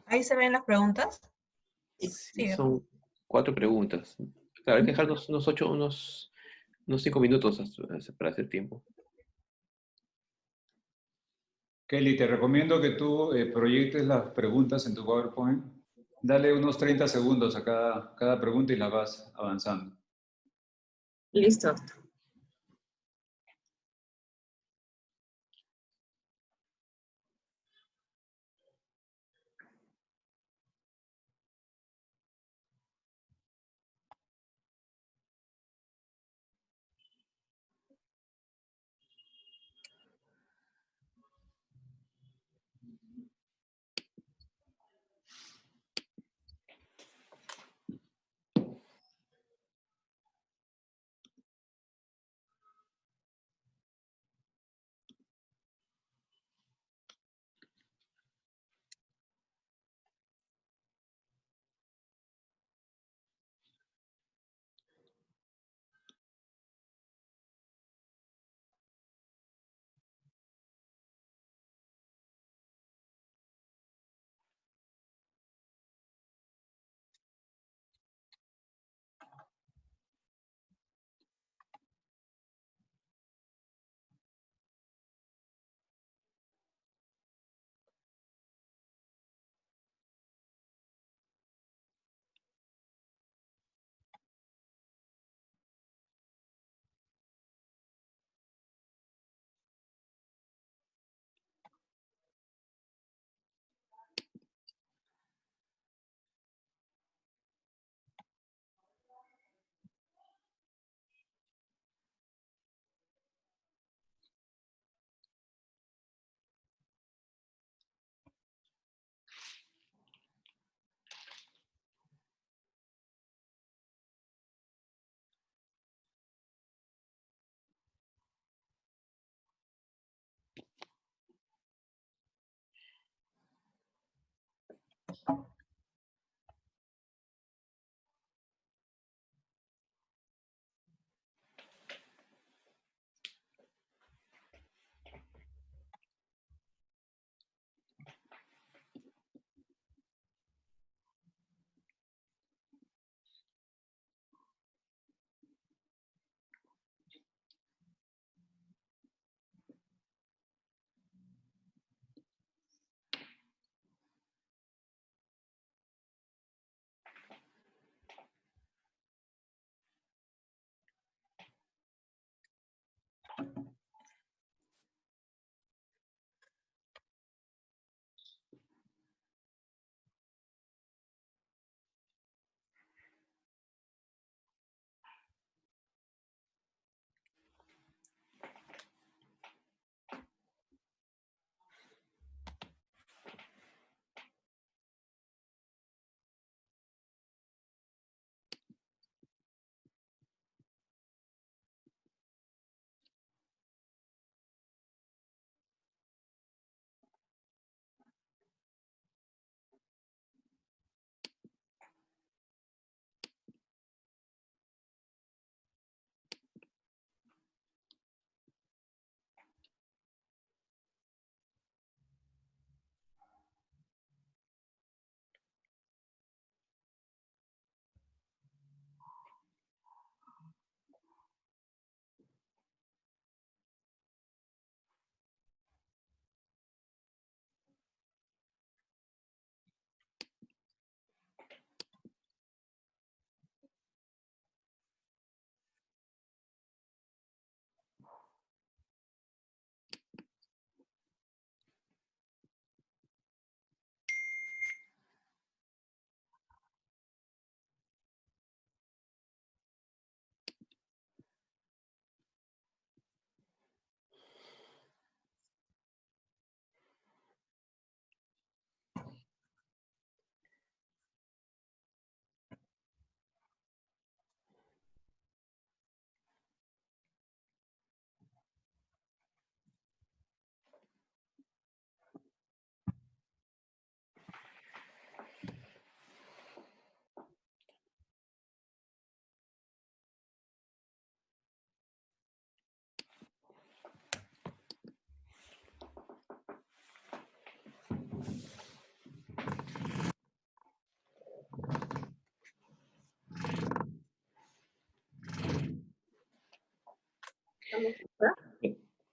Ahí se ven las preguntas. Sí, Sí, sigue. son 4 preguntas. Claro, hay que dejar unos 5 minutos para hacer tiempo. Kelly, te recomiendo que tú proyectes las preguntas en tu PowerPoint. Dale unos 30 segundos a cada pregunta y la vas avanzando. Listo.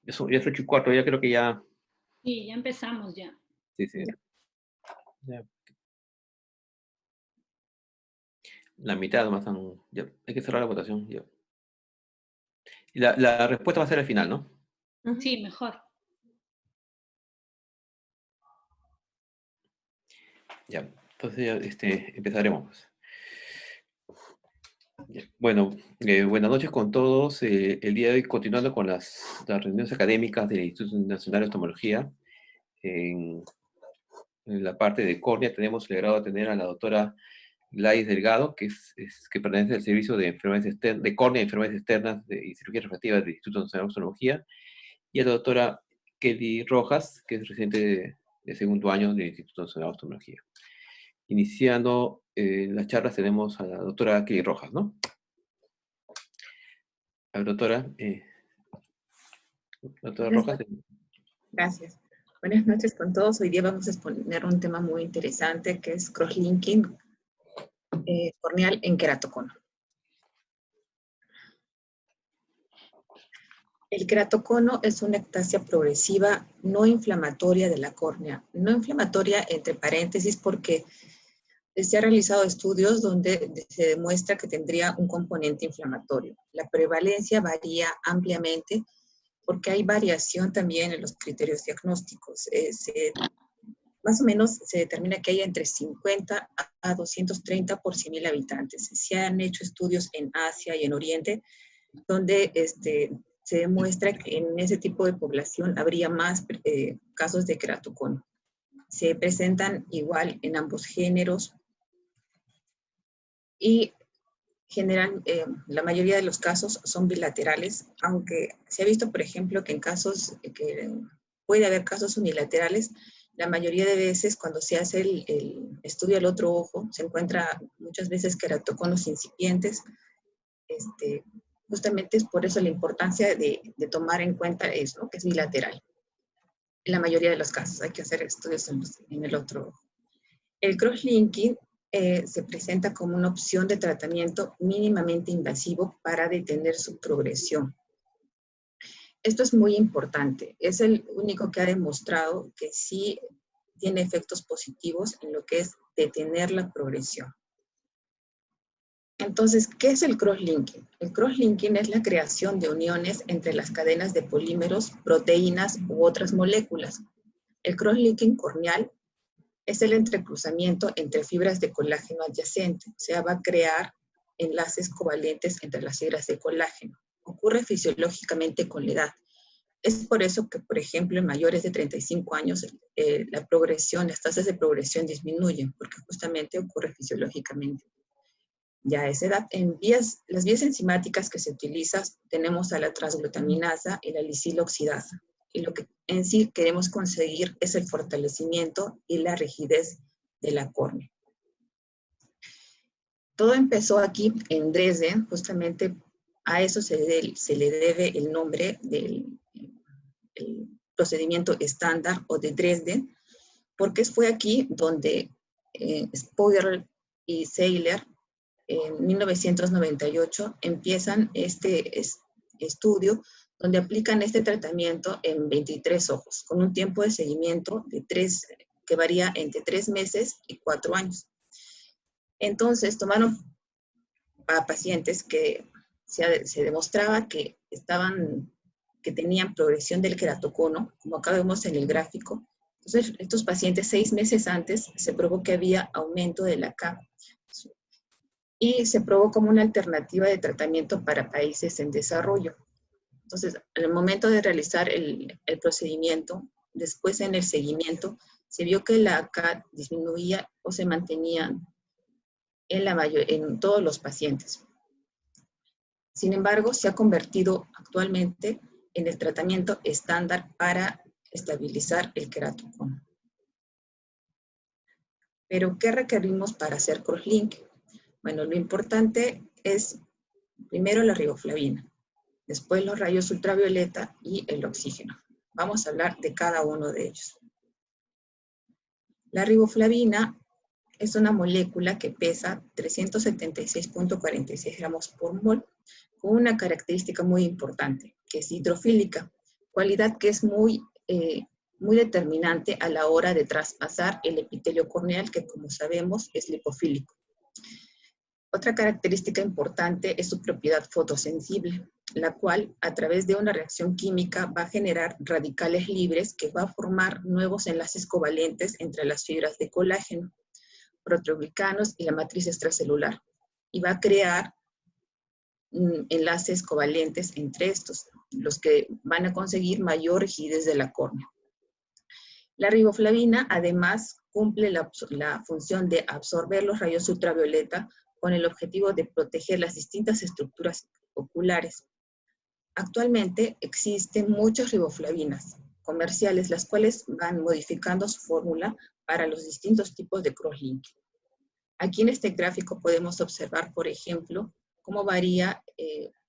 Ya son 8:04, ya creo que ya... Sí, ya empezamos ya. Sí, sí. Ya. La mitad más ya. Hay que cerrar la votación. Ya. Y la respuesta va a ser al final, ¿no? Sí, mejor. Ya. Entonces ya, empezaremos. Ya. Bueno, buenas noches con todos. El día de hoy, continuando con las reuniones académicas del Instituto Nacional de Oftalmología, en la parte de córnea tenemos el grado de tener a la doctora Gladys Delgado, que pertenece al Servicio de Enfermedades de Córnea y Enfermedades Externas y Cirugía Refractiva del Instituto Nacional de Oftalmología, y a la doctora Kelly Rojas, que es residente de segundo año del Instituto Nacional de Oftalmología. Iniciando las charlas tenemos a la doctora Kelly Rojas, ¿no? A la doctora Rojas. Gracias. Buenas noches con todos. Hoy día vamos a exponer un tema muy interesante que es crosslinking corneal en queratocono. El queratocono es una ectasia progresiva no inflamatoria de la córnea. No inflamatoria entre paréntesis porque se han realizado estudios donde se demuestra que tendría un componente inflamatorio. La prevalencia varía ampliamente porque hay variación también en los criterios diagnósticos. Más o menos se determina que hay entre 50 a 230 por 100.000 habitantes. Se han hecho estudios en Asia y en Oriente donde se demuestra que en ese tipo de población habría más casos de queratocono. Se presentan igual en ambos géneros y la mayoría de los casos son bilaterales, aunque se ha visto, por ejemplo, que en casos que puede haber casos unilaterales, la mayoría de veces cuando se hace el estudio al otro ojo, se encuentra muchas veces queratoconos incipientes. Justamente es por eso la importancia de tomar en cuenta eso, que es bilateral. En la mayoría de los casos hay que hacer estudios en el otro ojo. El crosslinking se presenta como una opción de tratamiento mínimamente invasivo para detener su progresión. Esto es muy importante. Es el único que ha demostrado que sí tiene efectos positivos en lo que es detener la progresión. Entonces, ¿qué es el crosslinking? El crosslinking es la creación de uniones entre las cadenas de polímeros, proteínas u otras moléculas. El crosslinking corneal es el entrecruzamiento entre fibras de colágeno adyacente, o sea, va a crear enlaces covalentes entre las fibras de colágeno. Ocurre fisiológicamente con la edad. Es por eso que, por ejemplo, en mayores de 35 años, las tasas de progresión disminuyen, porque justamente ocurre fisiológicamente. Ya a esa edad, las vías enzimáticas que se utilizan, tenemos a la transglutaminasa y la lisiloxidasa. Y lo que en sí queremos conseguir es el fortalecimiento y la rigidez de la córnea. Todo empezó aquí en Dresden, justamente a eso se le debe el nombre del procedimiento estándar o de Dresden, porque fue aquí donde Spögel y Seiler en 1998 empiezan este estudio donde aplican este tratamiento en 23 ojos, con un tiempo de seguimiento que varía entre 3 meses y 4 años. Entonces, tomaron a pacientes que se demostraba que tenían progresión del queratocono, como acá vemos en el gráfico. Entonces, estos pacientes 6 meses antes se probó que había aumento de la K y se probó como una alternativa de tratamiento para países en desarrollo. Entonces, en el momento de realizar el procedimiento, después en el seguimiento, se vio que la K disminuía o se mantenía en todos los pacientes. Sin embargo, se ha convertido actualmente en el tratamiento estándar para estabilizar el queratocono. Pero, ¿qué requerimos para hacer crosslink? Bueno, lo importante es primero la riboflavina, después los rayos ultravioleta y el oxígeno. Vamos a hablar de cada uno de ellos. La riboflavina es una molécula que pesa 376.46 gramos por mol, con una característica muy importante, que es hidrofílica, cualidad que es muy determinante a la hora de traspasar el epitelio corneal, que como sabemos es lipofílico. Otra característica importante es su propiedad fotosensible, la cual a través de una reacción química va a generar radicales libres que va a formar nuevos enlaces covalentes entre las fibras de colágeno, proteoglicanos y la matriz extracelular, y va a crear enlaces covalentes entre estos, los que van a conseguir mayor rigidez de la córnea. La riboflavina además cumple la función de absorber los rayos ultravioleta con el objetivo de proteger las distintas estructuras oculares. Actualmente existen muchas riboflavinas comerciales, las cuales van modificando su fórmula para los distintos tipos de crosslinking. Aquí en este gráfico podemos observar, por ejemplo, cómo varía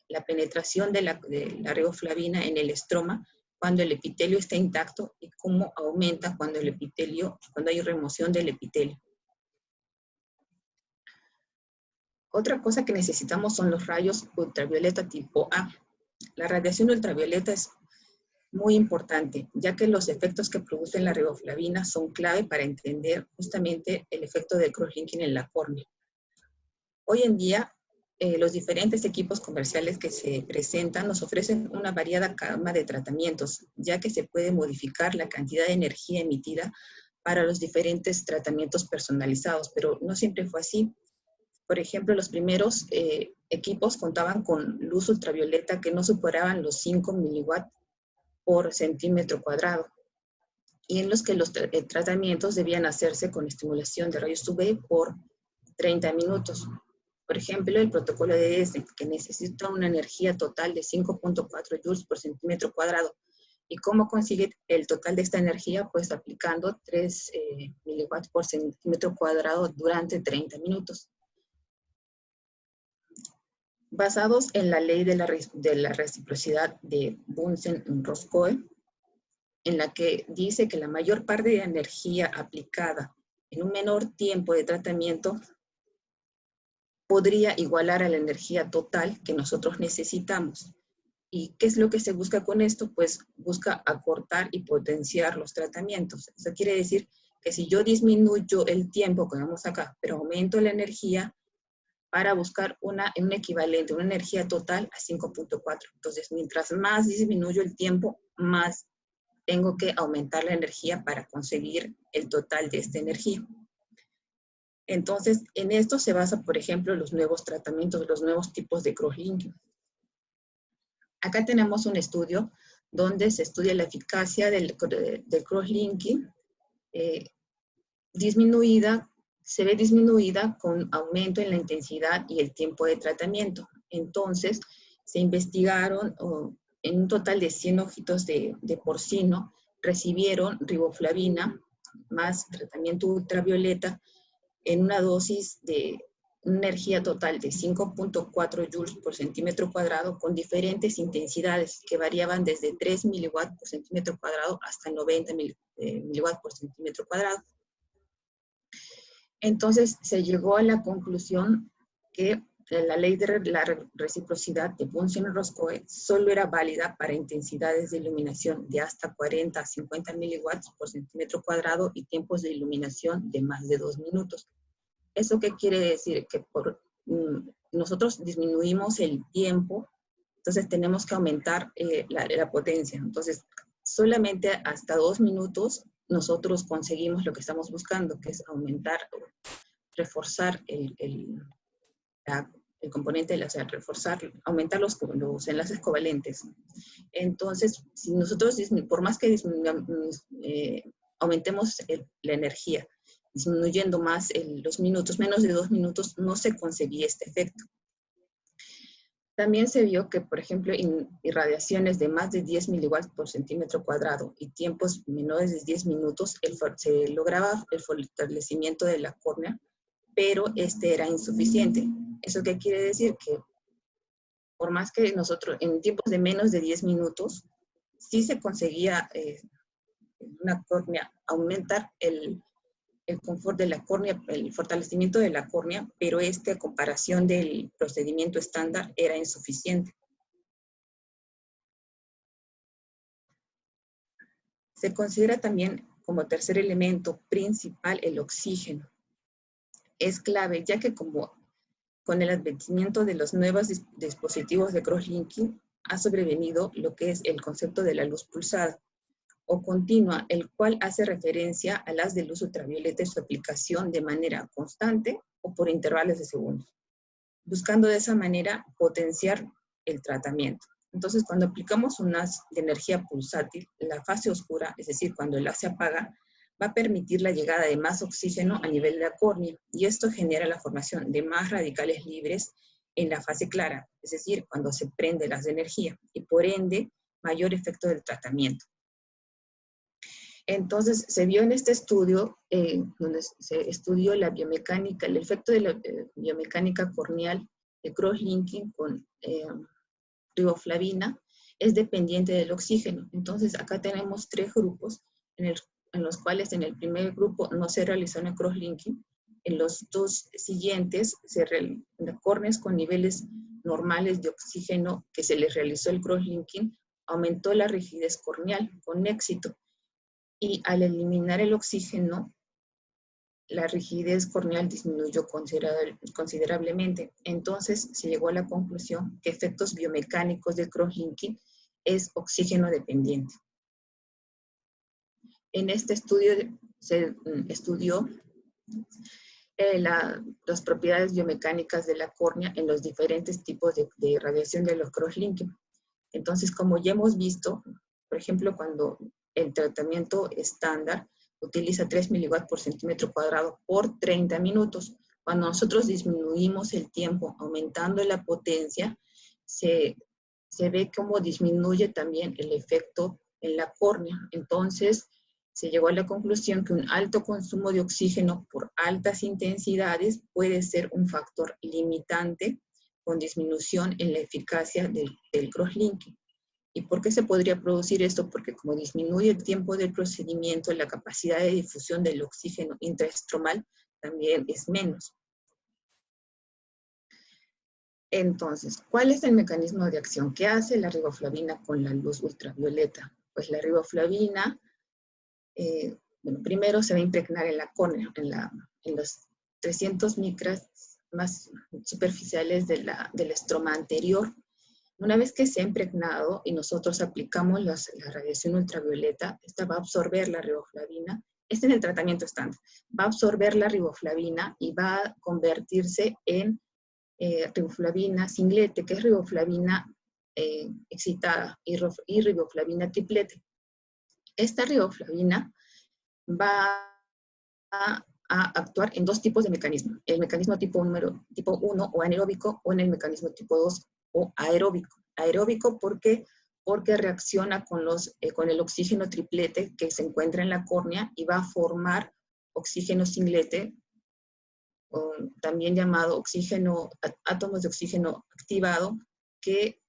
la penetración de la riboflavina en el estroma cuando el epitelio está intacto y cómo aumenta cuando hay remoción del epitelio. Otra cosa que necesitamos son los rayos ultravioleta tipo A. La radiación ultravioleta es muy importante, ya que los efectos que producen la riboflavina son clave para entender justamente el efecto del crosslinking en la córnea. Hoy en día, los diferentes equipos comerciales que se presentan nos ofrecen una variada gama de tratamientos, ya que se puede modificar la cantidad de energía emitida para los diferentes tratamientos personalizados, pero no siempre fue así. Por ejemplo, los primeros equipos contaban con luz ultravioleta que no superaban los 5 miliwatts por centímetro cuadrado, y en los que los tratamientos debían hacerse con estimulación de rayos UV por 30 minutos. Por ejemplo, el protocolo de EDS, que necesita una energía total de 5.4 joules por centímetro cuadrado. ¿Y cómo consigue el total de esta energía? Pues aplicando 3 miliwatts por centímetro cuadrado durante 30 minutos. Basados en la ley de la reciprocidad de Bunsen-Roscoe, en la que dice que la mayor parte de la energía aplicada en un menor tiempo de tratamiento podría igualar a la energía total que nosotros necesitamos. ¿Y qué es lo que se busca con esto? Pues busca acortar y potenciar los tratamientos. Eso quiere decir que si yo disminuyo el tiempo que vamos acá, pero aumento la energía, para buscar un equivalente, una energía total a 5.4. Entonces, mientras más disminuyo el tiempo, más tengo que aumentar la energía para conseguir el total de esta energía. Entonces, en esto se basa, por ejemplo, los nuevos tratamientos, los nuevos tipos de crosslinking. Acá tenemos un estudio donde se estudia la eficacia del crosslinking se ve disminuida con aumento en la intensidad y el tiempo de tratamiento. Entonces, se investigaron en un total de 100 ojitos de porcino, recibieron riboflavina más tratamiento ultravioleta en una dosis de una energía total de 5.4 joules por centímetro cuadrado con diferentes intensidades que variaban desde 3 miliwatts por centímetro cuadrado hasta 90 miliwatts por centímetro cuadrado. Entonces se llegó a la conclusión que la ley de la reciprocidad de Bunsen-Roscoe solo era válida para intensidades de iluminación de hasta 40 a 50 miliwatts por centímetro cuadrado y tiempos de iluminación de más de 2 minutos. ¿Eso qué quiere decir? Que nosotros disminuimos el tiempo, entonces tenemos que aumentar la potencia. Entonces, solamente hasta 2 minutos nosotros conseguimos lo que estamos buscando, que es aumentar, reforzar el componente, o sea, aumentar los enlaces covalentes. Entonces, si nosotros, por más que aumentemos la energía, disminuyendo más los minutos, menos de 2 minutos, no se conseguía este efecto. También se vio que, por ejemplo, irradiaciones de más de 10 miliwatts por centímetro cuadrado y tiempos menores de 10 minutos, se lograba el fortalecimiento de la córnea, pero este era insuficiente. ¿Eso qué quiere decir? Que por más que nosotros, en tiempos de menos de 10 minutos, sí se conseguía una córnea aumentar el confort de la córnea, el fortalecimiento de la córnea, pero a comparación del procedimiento estándar era insuficiente. Se considera también como tercer elemento principal el oxígeno. Es clave, ya que con el advenimiento de los nuevos dispositivos de crosslinking ha sobrevenido lo que es el concepto de la luz pulsada o continua, el cual hace referencia a las de luz ultravioleta y su aplicación de manera constante o por intervalos de segundos, buscando de esa manera potenciar el tratamiento. Entonces, cuando aplicamos un haz de energía pulsátil, la fase oscura, es decir, cuando el haz se apaga, va a permitir la llegada de más oxígeno a nivel de la córnea, y esto genera la formación de más radicales libres en la fase clara, es decir, cuando se prende el haz de energía, y por ende, mayor efecto del tratamiento. Entonces, se vio en este estudio, donde se estudió la biomecánica, el efecto de la biomecánica corneal de crosslinking con riboflavina, es dependiente del oxígeno. Entonces, acá tenemos 3 grupos, en los cuales en el primer grupo no se realizó el crosslinking, en los 2 siguientes, en córneas con niveles normales de oxígeno que se les realizó el crosslinking, aumentó la rigidez corneal con éxito. Y al eliminar el oxígeno, la rigidez corneal disminuyó considerablemente. Entonces se llegó a la conclusión que efectos biomecánicos del crosslinking es oxígeno dependiente. En este estudio se estudió las propiedades biomecánicas de la córnea en los diferentes tipos de radiación de los crosslinking. Entonces, como ya hemos visto, por ejemplo, cuando el tratamiento estándar utiliza 3 miliwatts por centímetro cuadrado por 30 minutos. Cuando nosotros disminuimos el tiempo aumentando la potencia, se ve cómo disminuye también el efecto en la córnea. Entonces, se llegó a la conclusión que un alto consumo de oxígeno por altas intensidades puede ser un factor limitante con disminución en la eficacia del crosslinking. ¿Y por qué se podría producir esto? Porque como disminuye el tiempo del procedimiento, la capacidad de difusión del oxígeno intraestromal también es menos. Entonces, ¿cuál es el mecanismo de acción? ¿Qué hace la riboflavina con la luz ultravioleta? Pues la riboflavina, primero se va a impregnar en la córnea, en los 300 micras más superficiales del estroma anterior. Una vez que se ha impregnado y nosotros aplicamos la radiación ultravioleta, esta va a absorber la riboflavina, en el tratamiento estándar, va a absorber la riboflavina y va a convertirse en riboflavina singlete, que es riboflavina excitada, y riboflavina triplete. Esta riboflavina va a actuar en 2 tipos de mecanismos, el mecanismo tipo 1 o anaeróbico, o en el mecanismo tipo 2 o aeróbico. Aeróbico porque reacciona con el oxígeno triplete que se encuentra en la córnea y va a formar oxígeno singlete, también llamado átomos de oxígeno activado, que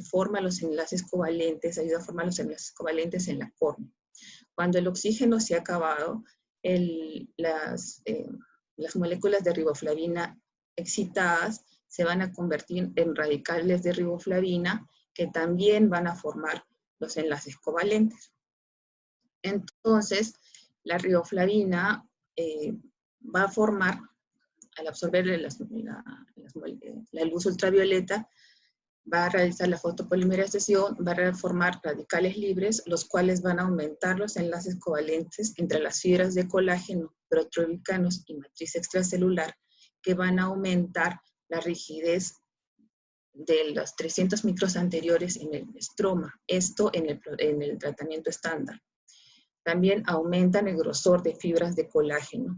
forma los enlaces covalentes, ayuda a formar los enlaces covalentes en la córnea. Cuando el oxígeno se ha acabado, las moléculas de riboflavina excitadas se van a convertir en radicales de riboflavina que también van a formar los enlaces covalentes. Entonces, la riboflavina va a formar, al absorber la luz ultravioleta, va a realizar la fotopolimerización, va a formar radicales libres, los cuales van a aumentar los enlaces covalentes entre las fibras de colágeno, proteoglicanos y matriz extracelular, que van a aumentar la rigidez de los 300 micros anteriores en el estroma, esto en el tratamiento estándar. También aumentan el grosor de fibras de colágeno,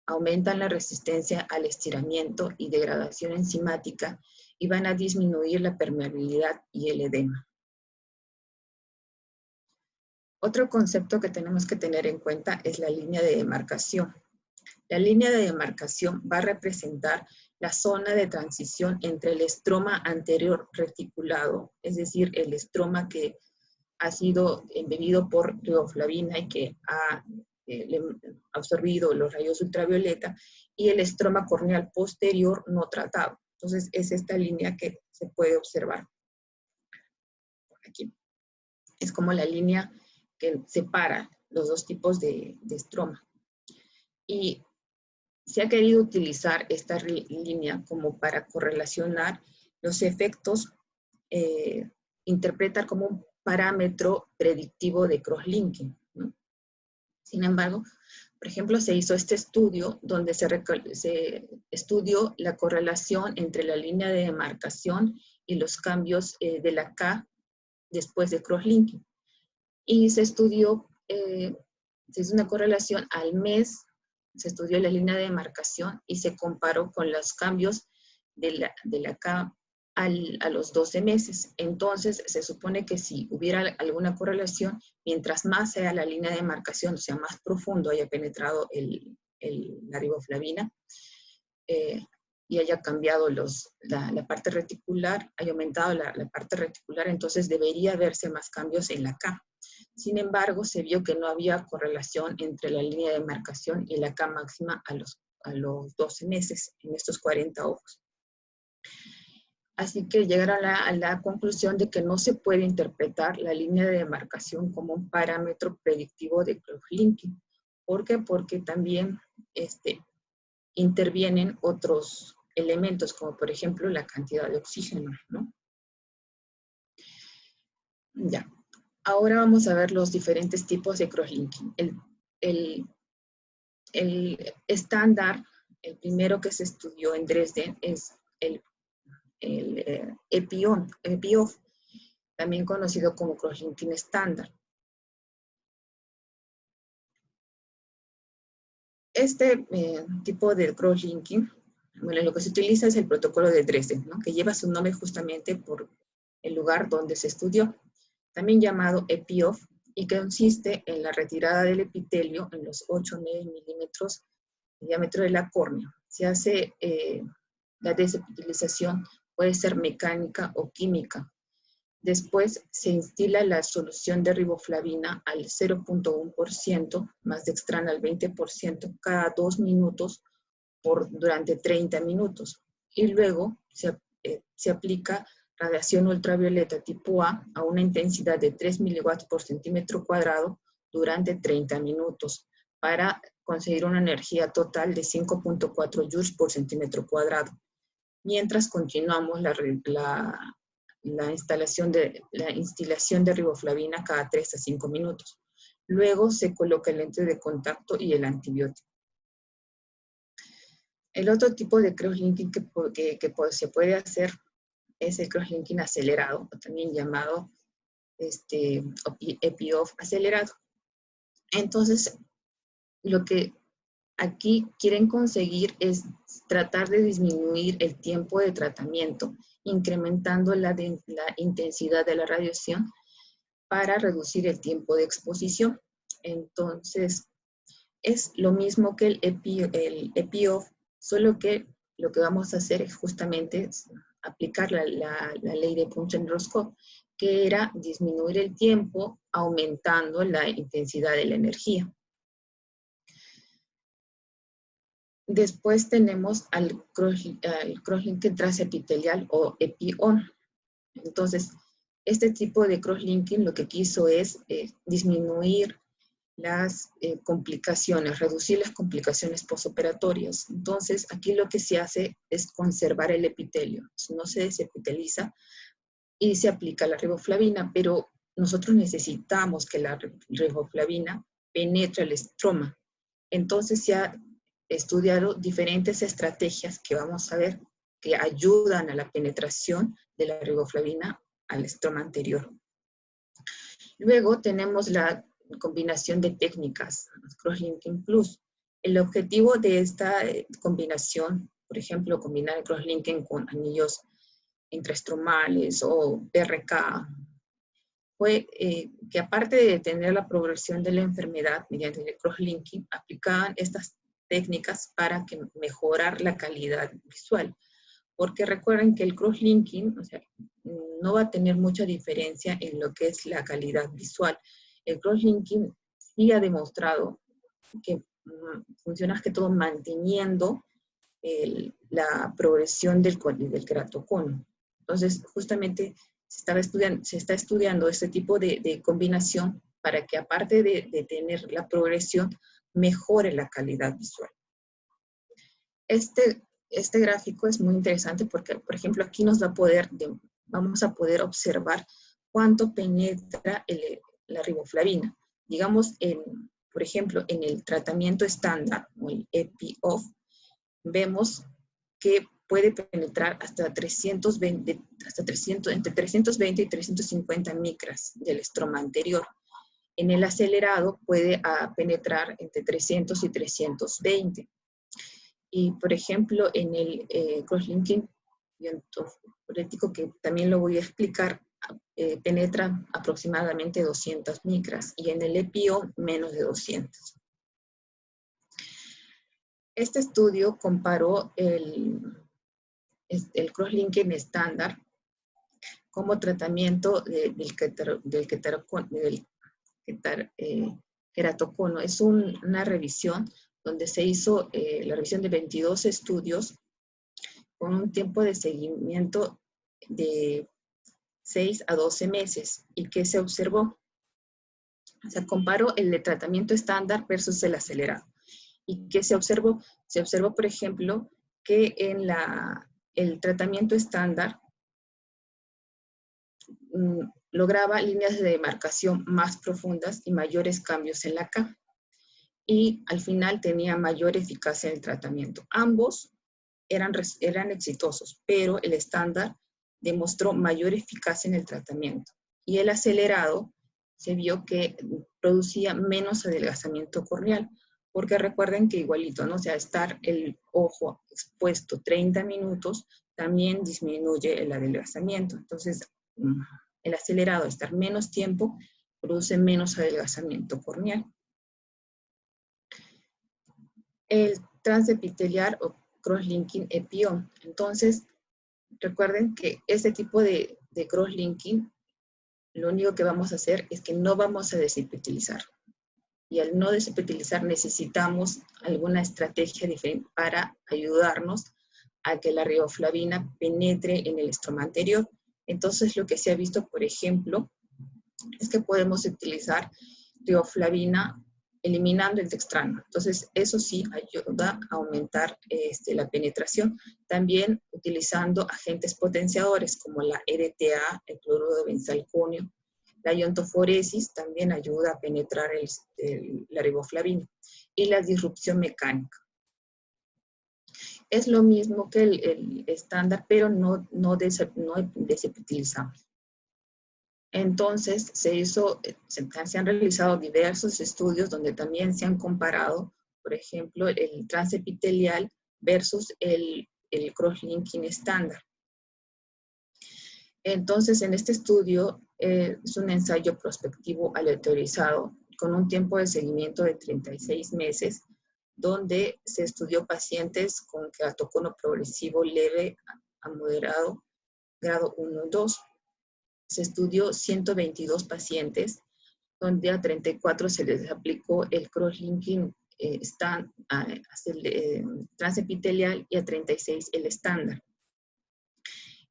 aumentan la resistencia al estiramiento y degradación enzimática y van a disminuir la permeabilidad y el edema. Otro concepto que tenemos que tener en cuenta es la línea de demarcación. La línea de demarcación va a representar la zona de transición entre el estroma anterior reticulado, es decir, el estroma que ha sido embebido por riboflavina y que ha absorbido los rayos ultravioleta, y el estroma corneal posterior no tratado. Entonces, es esta línea que se puede observar por aquí. Es como la línea que separa los dos tipos de estroma. Y se ha querido utilizar esta línea como para correlacionar los efectos, interpretar como un parámetro predictivo de crosslinking, ¿no? Sin embargo, por ejemplo, se hizo este estudio donde se estudió la correlación entre la línea de demarcación y los cambios de la K después de crosslinking. Y se estudió, se hizo una correlación al mes, se estudió la línea de demarcación y se comparó con los cambios de la K a los 12 meses. Entonces, se supone que si hubiera alguna correlación, mientras más sea la línea de demarcación, o sea, más profundo haya penetrado la riboflavina, y haya cambiado la parte reticular, haya aumentado la parte reticular, entonces debería verse más cambios en la K. Sin embargo, se vio que no había correlación entre la línea de demarcación y la K máxima a los 12 meses en estos 40 ojos. Así que llegaron a la conclusión de que no se puede interpretar la línea de demarcación como un parámetro predictivo de crosslinking. ¿Por qué? Porque también intervienen otros elementos, como por ejemplo la cantidad de oxígeno, ¿no? Ya. Ahora vamos a ver los diferentes tipos de crosslinking. El estándar, el primero que se estudió en Dresden es el EPIOF, también conocido como crosslinking estándar. Este tipo de crosslinking, bueno, lo que se utiliza es el protocolo de Dresden, ¿no? Que lleva su nombre justamente por el lugar donde se estudió, también llamado EPIOF, y que consiste en la retirada del epitelio en los 8 o 9 milímetros de diámetro de la córnea. Se hace la desepitelización, puede ser mecánica o química. Después se instila la solución de riboflavina al 0.1%, más dextrana al 20% cada 2 minutos durante 30 minutos. Y luego se aplica radiación ultravioleta tipo A una intensidad de 3 miliwatts por centímetro cuadrado durante 30 minutos para conseguir una energía total de 5.4 joules por centímetro cuadrado. Mientras continuamos la instilación de riboflavina cada 3 a 5 minutos. Luego se coloca el lente de contacto y el antibiótico. El otro tipo de crosslinking que se puede hacer es el crosslinking acelerado, también llamado EPIOF acelerado. Entonces, lo que aquí quieren conseguir es tratar de disminuir el tiempo de tratamiento, incrementando la intensidad de la radiación para reducir el tiempo de exposición. Entonces, es lo mismo que el EPIOF, solo que lo que vamos a hacer es justamente aplicar la ley de Punch-and-Roscoe, que era disminuir el tiempo aumentando la intensidad de la energía. Después tenemos al crosslinking transepitelial o EPION. Entonces, este tipo de crosslinking lo que quiso es disminuir las complicaciones, reducir las complicaciones postoperatorias. Entonces, aquí lo que se hace es conservar el epitelio. No se desepiteliza y se aplica la riboflavina, pero nosotros necesitamos que la riboflavina penetre el estroma. Entonces, se ha estudiado diferentes estrategias que vamos a ver que ayudan a la penetración de la riboflavina al estroma anterior. Luego tenemos la combinación de técnicas, crosslinking plus. El objetivo de esta combinación, por ejemplo, combinar el crosslinking con anillos intraestromales o PRK, fue que aparte de detener la progresión de la enfermedad mediante el crosslinking, aplicaban estas técnicas para mejorar la calidad visual. Porque recuerden que el crosslinking, o sea, no va a tener mucha diferencia en lo que es la calidad visual. El crosslinking sí ha demostrado que funciona más que todo manteniendo la progresión del queratocono. Entonces, justamente se está estudiando este tipo de combinación para que, aparte de tener la progresión, mejore la calidad visual. Este gráfico es muy interesante porque, por ejemplo, aquí vamos a poder observar cuánto penetra la riboflavina. Digamos, por ejemplo, en el tratamiento estándar, o el EPI-OFF, vemos que puede penetrar hasta entre 320 y 350 micras del estroma anterior. En el acelerado puede penetrar entre 300 y 320. Y, por ejemplo, en el crosslinking iontoforético, que también lo voy a explicar, penetra aproximadamente 200 micras, y en el EPI-O menos de 200. Este estudio comparó el crosslinking estándar como tratamiento del queratocono. Es una revisión donde se hizo la revisión de 22 estudios con un tiempo de seguimiento de 6 a 12 meses. ¿Y qué se observó? O sea, comparó el de tratamiento estándar versus el acelerado. ¿Y qué se observó? Se observó, por ejemplo, que en el tratamiento estándar lograba líneas de demarcación más profundas y mayores cambios en la K. Y al final tenía mayor eficacia en el tratamiento. Ambos eran exitosos, pero el estándar demostró mayor eficacia en el tratamiento. Y el acelerado se vio que producía menos adelgazamiento corneal, porque recuerden que igualito, ¿no? O sea, estar el ojo expuesto 30 minutos también disminuye el adelgazamiento. Entonces, el acelerado, estar menos tiempo, produce menos adelgazamiento corneal. El transepiteliar o crosslinking EPI-O. Entonces, recuerden que este tipo de crosslinking, lo único que vamos a hacer es que no vamos a desepitelizar. Y al no desepitelizar necesitamos alguna estrategia diferente para ayudarnos a que la riboflavina penetre en el estroma anterior. Entonces, lo que se ha visto, por ejemplo, es que podemos utilizar riboflavina eliminando el dextrano. Entonces, eso sí ayuda a aumentar la penetración. También utilizando agentes potenciadores como la EDTA, el cloruro de benzalconio. La iontoforesis también ayuda a penetrar la riboflavina. Y la disrupción mecánica. Es lo mismo que el estándar, pero no desepitelizamos. Entonces, se han realizado diversos estudios donde también se han comparado, por ejemplo, el transepitelial versus el crosslinking estándar. Entonces, en este estudio es un ensayo prospectivo aleatorizado con un tiempo de seguimiento de 36 meses, donde se estudió pacientes con queratocono progresivo leve a moderado, grado 1 o 2. Se estudió 122 pacientes, donde a 34 se les aplicó el crosslinking transepitelial y a 36 el estándar.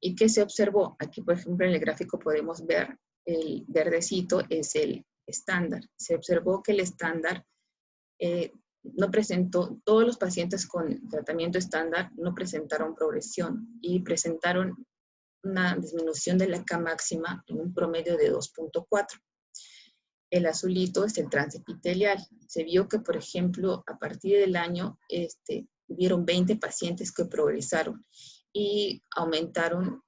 ¿Y qué se observó? Aquí, por ejemplo, en el gráfico podemos ver el verdecito es el estándar. Se observó que el estándar no presentó, todos los pacientes con tratamiento estándar no presentaron progresión y presentaron una disminución de la K máxima en un promedio de 2.4. El azulito es el transepitelial. Se vio que, por ejemplo, a partir del año hubieron 20 pacientes que progresaron y aumentaron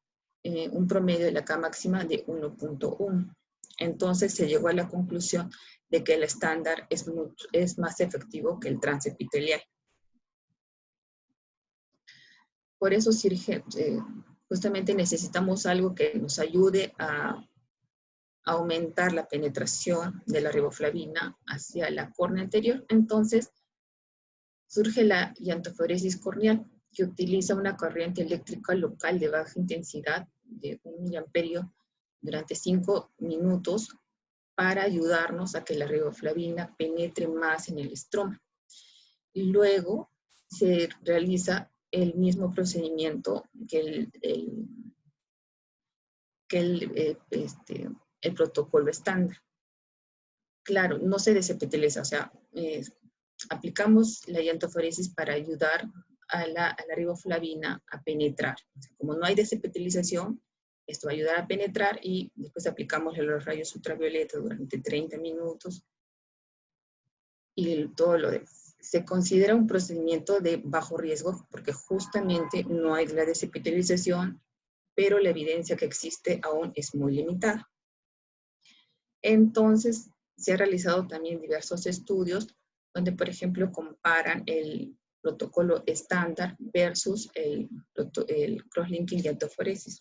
un promedio de la K máxima de 1.1. Entonces se llegó a la conclusión de que el estándar es más efectivo que el transepitelial. Por eso justamente necesitamos algo que nos ayude a aumentar la penetración de la riboflavina hacia la córnea anterior. Entonces, surge la iontoforesis corneal, que utiliza una corriente eléctrica local de baja intensidad de 1 miliamperio durante 5 minutos para ayudarnos a que la riboflavina penetre más en el estroma. luego se realiza el mismo procedimiento que el protocolo estándar. Claro, no se desepiteliza, o sea, aplicamos la iontofóresis para ayudar a la riboflavina a penetrar. O sea, como no hay desepitelización, esto va a ayudar a penetrar y después aplicamos los rayos ultravioleta durante 30 minutos y todo lo demás. Se considera un procedimiento de bajo riesgo porque justamente no hay la desepitelización, pero la evidencia que existe aún es muy limitada. Entonces, se han realizado también diversos estudios donde, por ejemplo, comparan el protocolo estándar versus el cross-linking de iontofóresis.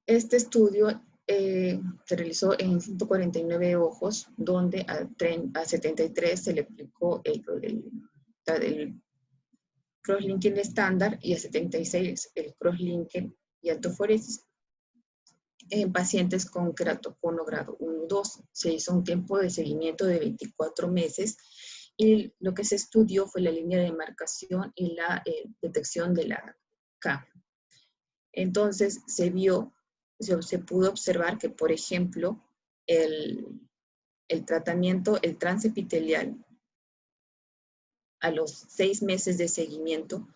Este estudio se realizó en 149 ojos, donde a 73 se le aplicó el cross-linking estándar y a 76 el cross-linking y iontofóresis. En pacientes con queratocono grado 1 y 2 se hizo un tiempo de seguimiento de 24 meses y lo que se estudió fue la línea de marcación y la detección de la K. Entonces se pudo observar que, por ejemplo, el tratamiento, el transepitelial, a los 6 meses de seguimiento,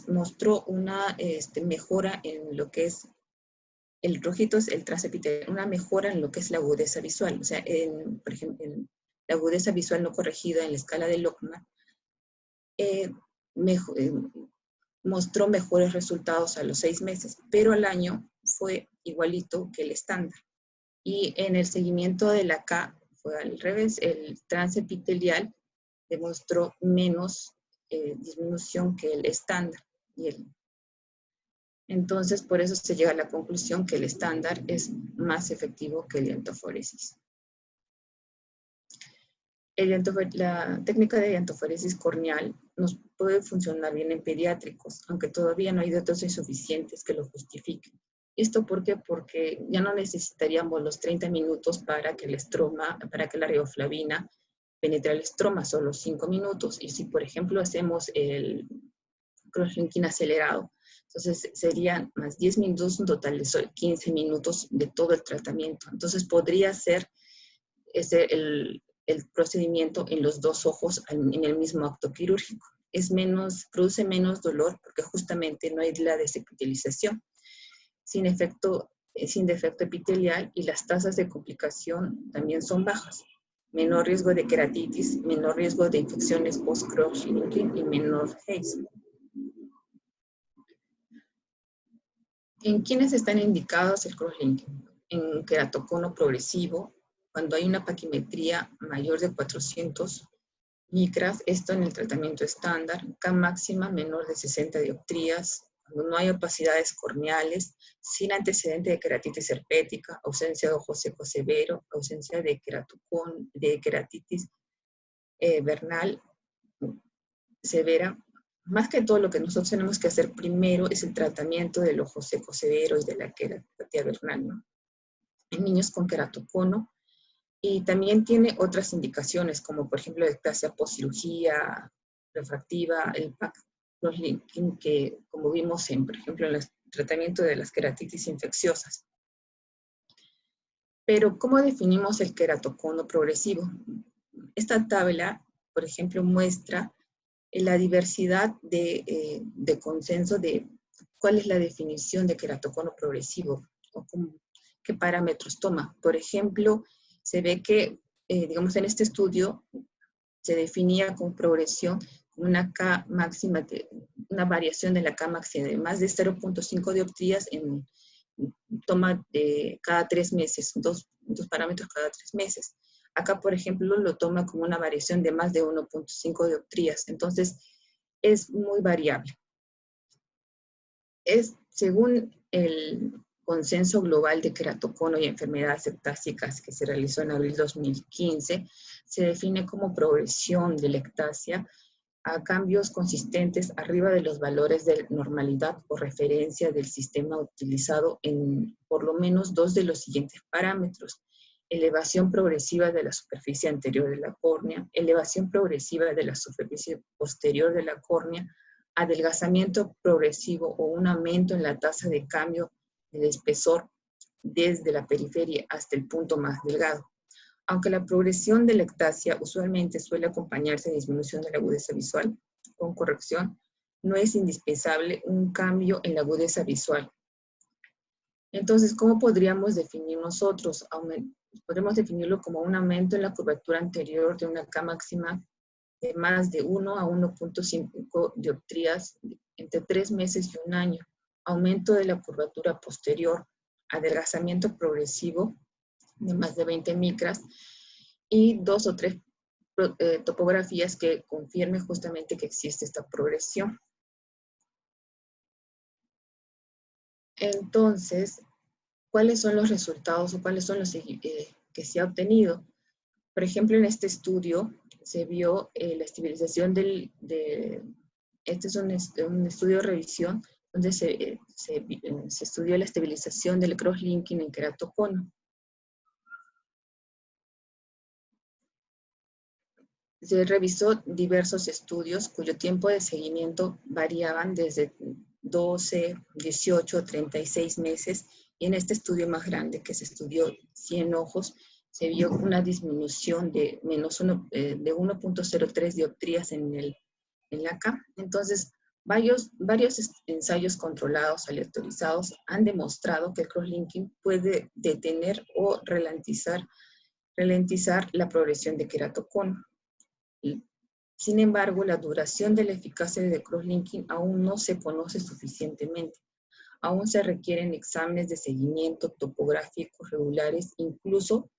mostró una mejora en lo que es el rojito, es el transepitelial, una mejora en lo que es la agudeza visual. O sea, por ejemplo, en la agudeza visual no corregida en la escala de Lachman, mostró mejores resultados a los 6 meses, pero al año fue igualito que el estándar. Y en el seguimiento de la K fue al revés, el transepitelial demostró menos disminución que el estándar. Entonces, por eso se llega a la conclusión que el estándar es más efectivo que el iontofóresis. La técnica de iontofóresis corneal nos puede funcionar bien en pediátricos, aunque todavía no hay datos suficientes que lo justifiquen. ¿Esto por qué? Porque ya no necesitaríamos los 30 minutos para que la riboflavina penetre el estroma, solo 5 minutos. Y si, por ejemplo, hacemos el cross-linking acelerado, entonces serían más 10 minutos, un total de 15 minutos de todo el tratamiento. Entonces podría ser el procedimiento en los 2 ojos en el mismo acto quirúrgico. Produce menos dolor porque justamente no hay la desepitelización, sin defecto epitelial, y las tasas de complicación también son bajas. Menor riesgo de queratitis, menor riesgo de infecciones post-cross-linking y menor Haze. ¿En quiénes están indicados el cross-linking? En queratocono progresivo, cuando hay una paquimetría mayor de 400 micras, esto en el tratamiento estándar, K máxima menor de 60 dioptrías, cuando no hay opacidades corneales, sin antecedente de queratitis herpética, ausencia de ojo seco severo, ausencia de queratitis vernal severa. Más que todo, lo que nosotros tenemos que hacer primero es el tratamiento del ojo seco severo y de la queratopatía vernal, ¿no? En niños con queratocono. Y también tiene otras indicaciones, como por ejemplo la ectasia postcirugía refractiva, el PAC cross-linking, que como vimos por ejemplo en el tratamiento de las queratitis infecciosas. Pero, ¿cómo definimos el queratocono progresivo? Esta tabla, por ejemplo, muestra la diversidad de consenso de cuál es la definición de queratocono progresivo o qué parámetros toma. Por ejemplo, se ve que, digamos, en este estudio se definía con progresión una K máxima, una variación de la K máxima de más de 0.5 dioptrías en toma cada 3 meses, dos parámetros cada 3 meses. Acá, por ejemplo, lo toma como una variación de más de 1.5 dioptrías. Entonces, es muy variable. Según el consenso global de queratocono y enfermedades ectásicas que se realizó en abril 2015, se define como progresión de la ectasia a cambios consistentes arriba de los valores de normalidad o referencia del sistema utilizado en por lo menos 2 de los siguientes parámetros. elevación progresiva de la superficie anterior de la córnea, elevación progresiva de la superficie posterior de la córnea, adelgazamiento progresivo o un aumento en la tasa de cambio del espesor desde la periferia hasta el punto más delgado. Aunque la progresión de la ectasia usualmente suele acompañarse de disminución de la agudeza visual, con corrección, no es indispensable un cambio en la agudeza visual. Entonces, ¿cómo podríamos definir nosotros? Podemos definirlo como un aumento en la curvatura anterior de una K máxima de más de 1 a 1.5 dioptrías entre 3 meses y 1 año, aumento de la curvatura posterior, adelgazamiento progresivo de más de 20 micras y 2 o 3 topografías que confirmen justamente que existe esta progresión. Entonces, ¿cuáles son los resultados o cuáles son los que se ha obtenido? Por ejemplo, en este estudio se vio la estabilización este es un estudio de revisión donde se estudió la estabilización del crosslinking en queratocono. Se revisó diversos estudios cuyo tiempo de seguimiento variaban desde 12, 18, 36 meses, y en este estudio más grande que se estudió 100 ojos, se vio una disminución de de 1.03 dioptrías en la K. Entonces, varios ensayos controlados, aleatorizados, han demostrado que el crosslinking puede detener o ralentizar la progresión de queratocono. Sin embargo, la duración de la eficacia de crosslinking aún no se conoce suficientemente. Aún se requieren exámenes de seguimiento topográficos regulares, incluso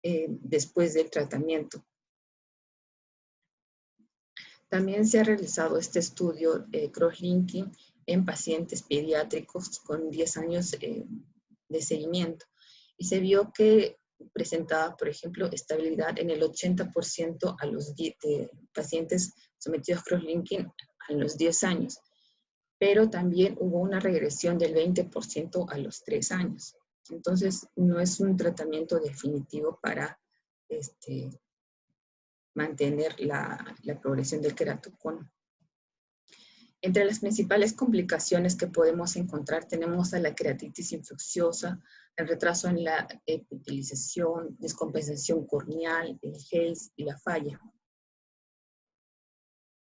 después del tratamiento. También se ha realizado este estudio crosslinking en pacientes pediátricos con 10 años de seguimiento, y se vio que presentaba, por ejemplo, estabilidad en el 80% a los pacientes sometidos a crosslinking a los 10 años, pero también hubo una regresión del 20% a los 3 años. Entonces, no es un tratamiento definitivo para mantener la progresión del queratocono. Entre las principales complicaciones que podemos encontrar tenemos a la queratitis infecciosa, el retraso en la epitelización, descompensación corneal, el haze y la falla.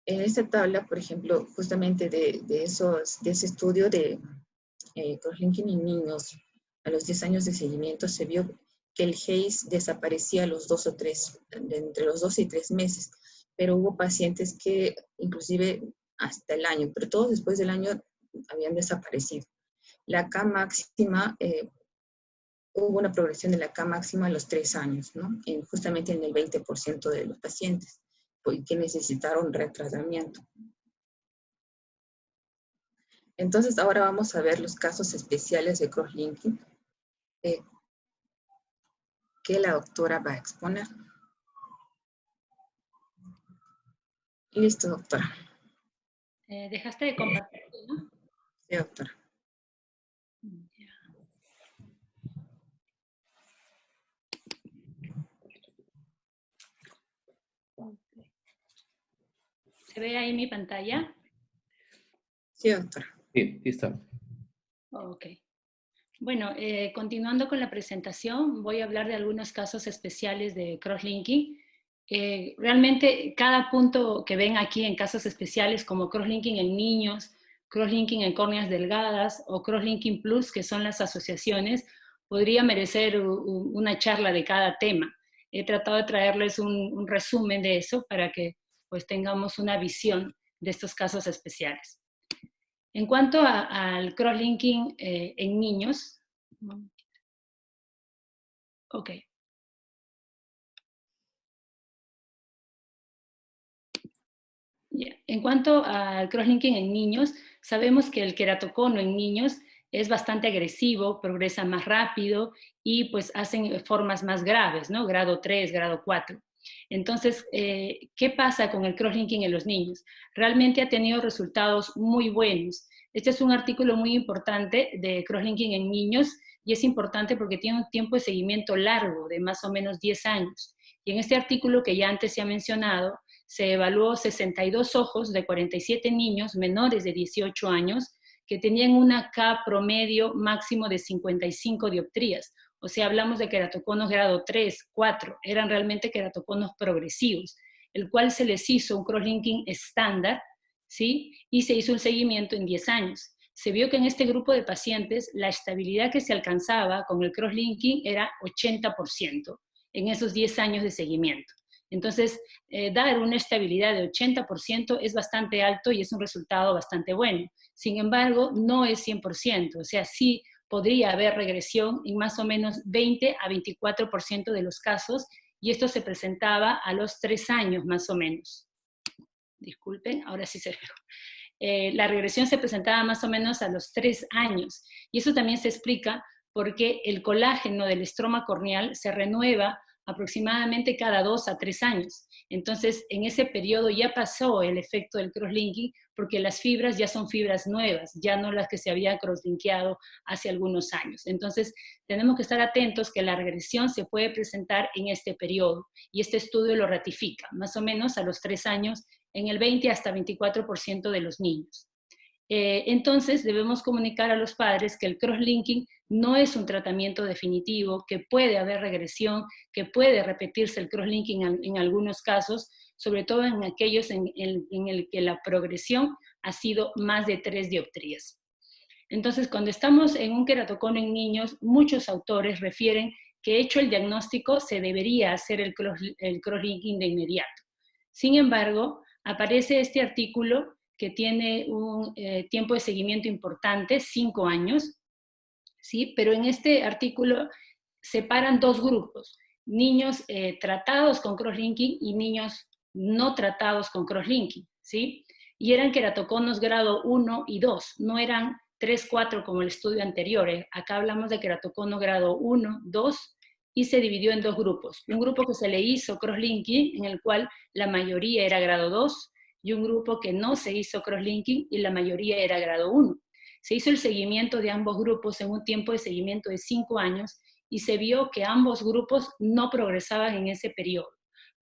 En esta tabla, por ejemplo, justamente de ese estudio de crosslinking en niños a los 10 años de seguimiento, se vio que el haze desaparecía a los entre los 2 y 3 meses, pero hubo pacientes que inclusive hasta el año, pero todos después del año habían desaparecido. La K máxima, hubo una progresión de la K máxima a los 3 años, ¿no? Justamente en el 20% de los pacientes que necesitaron retratamiento. Entonces, ahora vamos a ver los casos especiales de crosslinking que la doctora va a exponer. Listo, doctora. Dejaste de compartir, ¿no? Sí, doctora. Ya. Okay. ¿Se ve ahí mi pantalla? Sí, doctora. Sí, sí está. Ok. Bueno, continuando con la presentación, voy a hablar de algunos casos especiales de crosslinking. Realmente cada punto que ven aquí en casos especiales, como crosslinking en niños, crosslinking en córneas delgadas o crosslinking plus, que son las asociaciones, podría merecer una charla de cada tema. He tratado de traerles un resumen de eso para que pues tengamos una visión de estos casos especiales. En cuanto al crosslinking en niños, ok. Yeah. En cuanto al crosslinking en niños, sabemos que el queratocono en niños es bastante agresivo, progresa más rápido y pues hacen formas más graves, ¿no? Grado 3, grado 4. Entonces, ¿qué pasa con el crosslinking en los niños? Realmente ha tenido resultados muy buenos. Este es un artículo muy importante de crosslinking en niños y es importante porque tiene un tiempo de seguimiento largo, de más o menos 10 años. Y en este artículo que ya antes se ha mencionado, se evaluó 62 ojos de 47 niños menores de 18 años que tenían una K promedio máximo de 55 dioptrías. O sea, hablamos de queratoconos grado 3, 4, eran realmente queratoconos progresivos, el cual se les hizo un crosslinking estándar, ¿sí? Y se hizo un seguimiento en 10 años. Se vio que en este grupo de pacientes la estabilidad que se alcanzaba con el crosslinking era 80% en esos 10 años de seguimiento. Entonces, dar una estabilidad de 80% es bastante alto y es un resultado bastante bueno. Sin embargo, no es 100%, o sea, sí podría haber regresión en más o menos 20 a 24% de los casos, y esto se presentaba a los 3 años más o menos. Disculpen, ahora sí se ve. La regresión se presentaba más o menos a los 3 años, y eso también se explica porque el colágeno del estroma corneal se renueva aproximadamente cada 2 a 3 años. Entonces, en ese periodo ya pasó el efecto del crosslinking, porque las fibras ya son fibras nuevas, ya no las que se habían crosslinkeado hace algunos años. Entonces, tenemos que estar atentos que la regresión se puede presentar en este periodo, y este estudio lo ratifica, más o menos a los 3 años, en el 20 hasta 24% de los niños. Entonces debemos comunicar a los padres que el crosslinking no es un tratamiento definitivo, que puede haber regresión, que puede repetirse el crosslinking en algunos casos, sobre todo en aquellos en el que la progresión ha sido más de 3 dioptrías. Entonces, cuando estamos en un queratocono en niños, muchos autores refieren que hecho el diagnóstico se debería hacer el crosslinking de inmediato. Sin embargo, aparece este artículo que tiene un tiempo de seguimiento importante, 5 años, ¿sí? Pero en este artículo separan 2 grupos, niños tratados con crosslinking y niños no tratados con crosslinking, ¿sí? Y eran queratoconos grado 1 y 2, no eran 3, 4 como el estudio anterior. Acá hablamos de queratocono grado 1, 2, y se dividió en 2 grupos. Un grupo que se le hizo crosslinking, en el cual la mayoría era grado 2, y un grupo que no se hizo crosslinking y la mayoría era grado 1. Se hizo el seguimiento de ambos grupos en un tiempo de seguimiento de 5 años y se vio que ambos grupos no progresaban en ese periodo.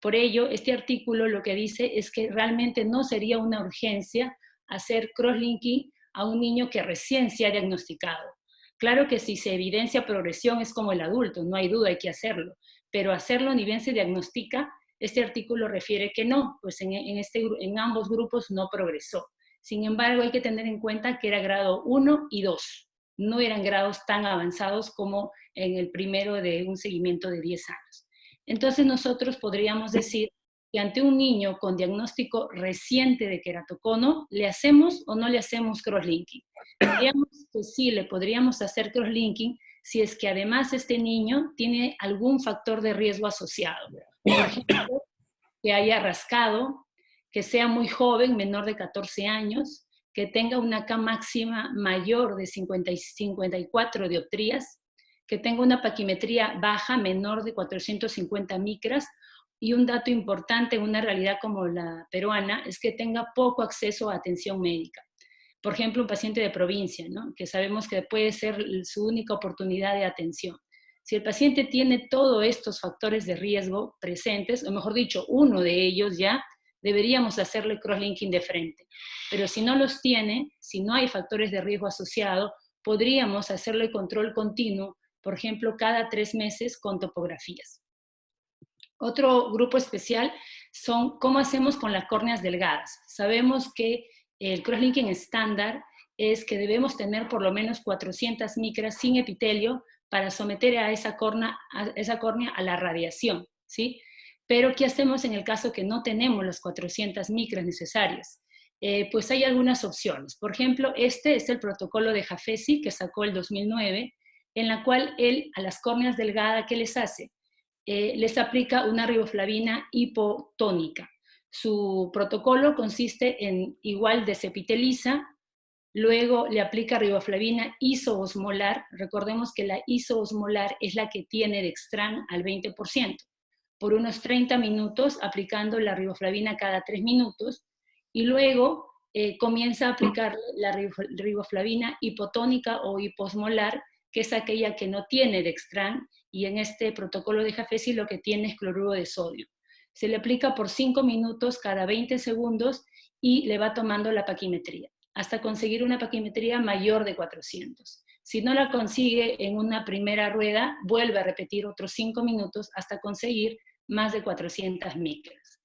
Por ello, este artículo lo que dice es que realmente no sería una urgencia hacer crosslinking a un niño que recién se ha diagnosticado. Claro que si se evidencia progresión es como el adulto, no hay duda, hay que hacerlo, pero hacerlo ni bien se diagnostica, este artículo refiere que no, pues en ambos grupos no progresó. Sin embargo, hay que tener en cuenta que era grado 1 y 2, no eran grados tan avanzados como en el primero de un seguimiento de 10 años. Entonces nosotros podríamos decir que ante un niño con diagnóstico reciente de queratocono, ¿le hacemos o no le hacemos crosslinking? Diríamos que sí, le podríamos hacer crosslinking si es que además este niño tiene algún factor de riesgo asociado. Por ejemplo, que haya rascado, que sea muy joven, menor de 14 años, que tenga una K máxima mayor de 54 dioptrías, que tenga una paquimetría baja, menor de 450 micras, y un dato importante en una realidad como la peruana es que tenga poco acceso a atención médica. Por ejemplo, un paciente de provincia, ¿no? Que sabemos que puede ser su única oportunidad de atención. Si el paciente tiene todos estos factores de riesgo presentes, o mejor dicho, uno de ellos ya, deberíamos hacerle crosslinking de frente. Pero si no los tiene, si no hay factores de riesgo asociados, podríamos hacerle control continuo, por ejemplo, cada 3 meses con topografías. Otro grupo especial son cómo hacemos con las córneas delgadas. Sabemos que el crosslinking estándar es que debemos tener por lo menos 400 micras sin epitelio para someter a esa córnea a la radiación, ¿sí? Pero ¿qué hacemos en el caso que no tenemos las 400 micras necesarias? Pues hay algunas opciones. Por ejemplo, este es el protocolo de Jafesi que sacó el 2009, en la cual él a las córneas delgadas, ¿qué les hace? Les aplica una riboflavina hipotónica. Su protocolo consiste en igual desepiteliza, luego le aplica riboflavina isoosmolar. Recordemos que la isoosmolar es la que tiene Dextran al 20%, por unos 30 minutos aplicando la riboflavina cada 3 minutos, y luego comienza a aplicar la riboflavina hipotónica o hiposmolar, que es aquella que no tiene Dextran, y en este protocolo de Jafesi lo que tiene es cloruro de sodio. Se le aplica por 5 minutos cada 20 segundos y le va tomando la paquimetría, hasta conseguir una paquimetría mayor de 400. Si no la consigue en una primera rueda, vuelve a repetir otros 5 minutos hasta conseguir más de 400 micras.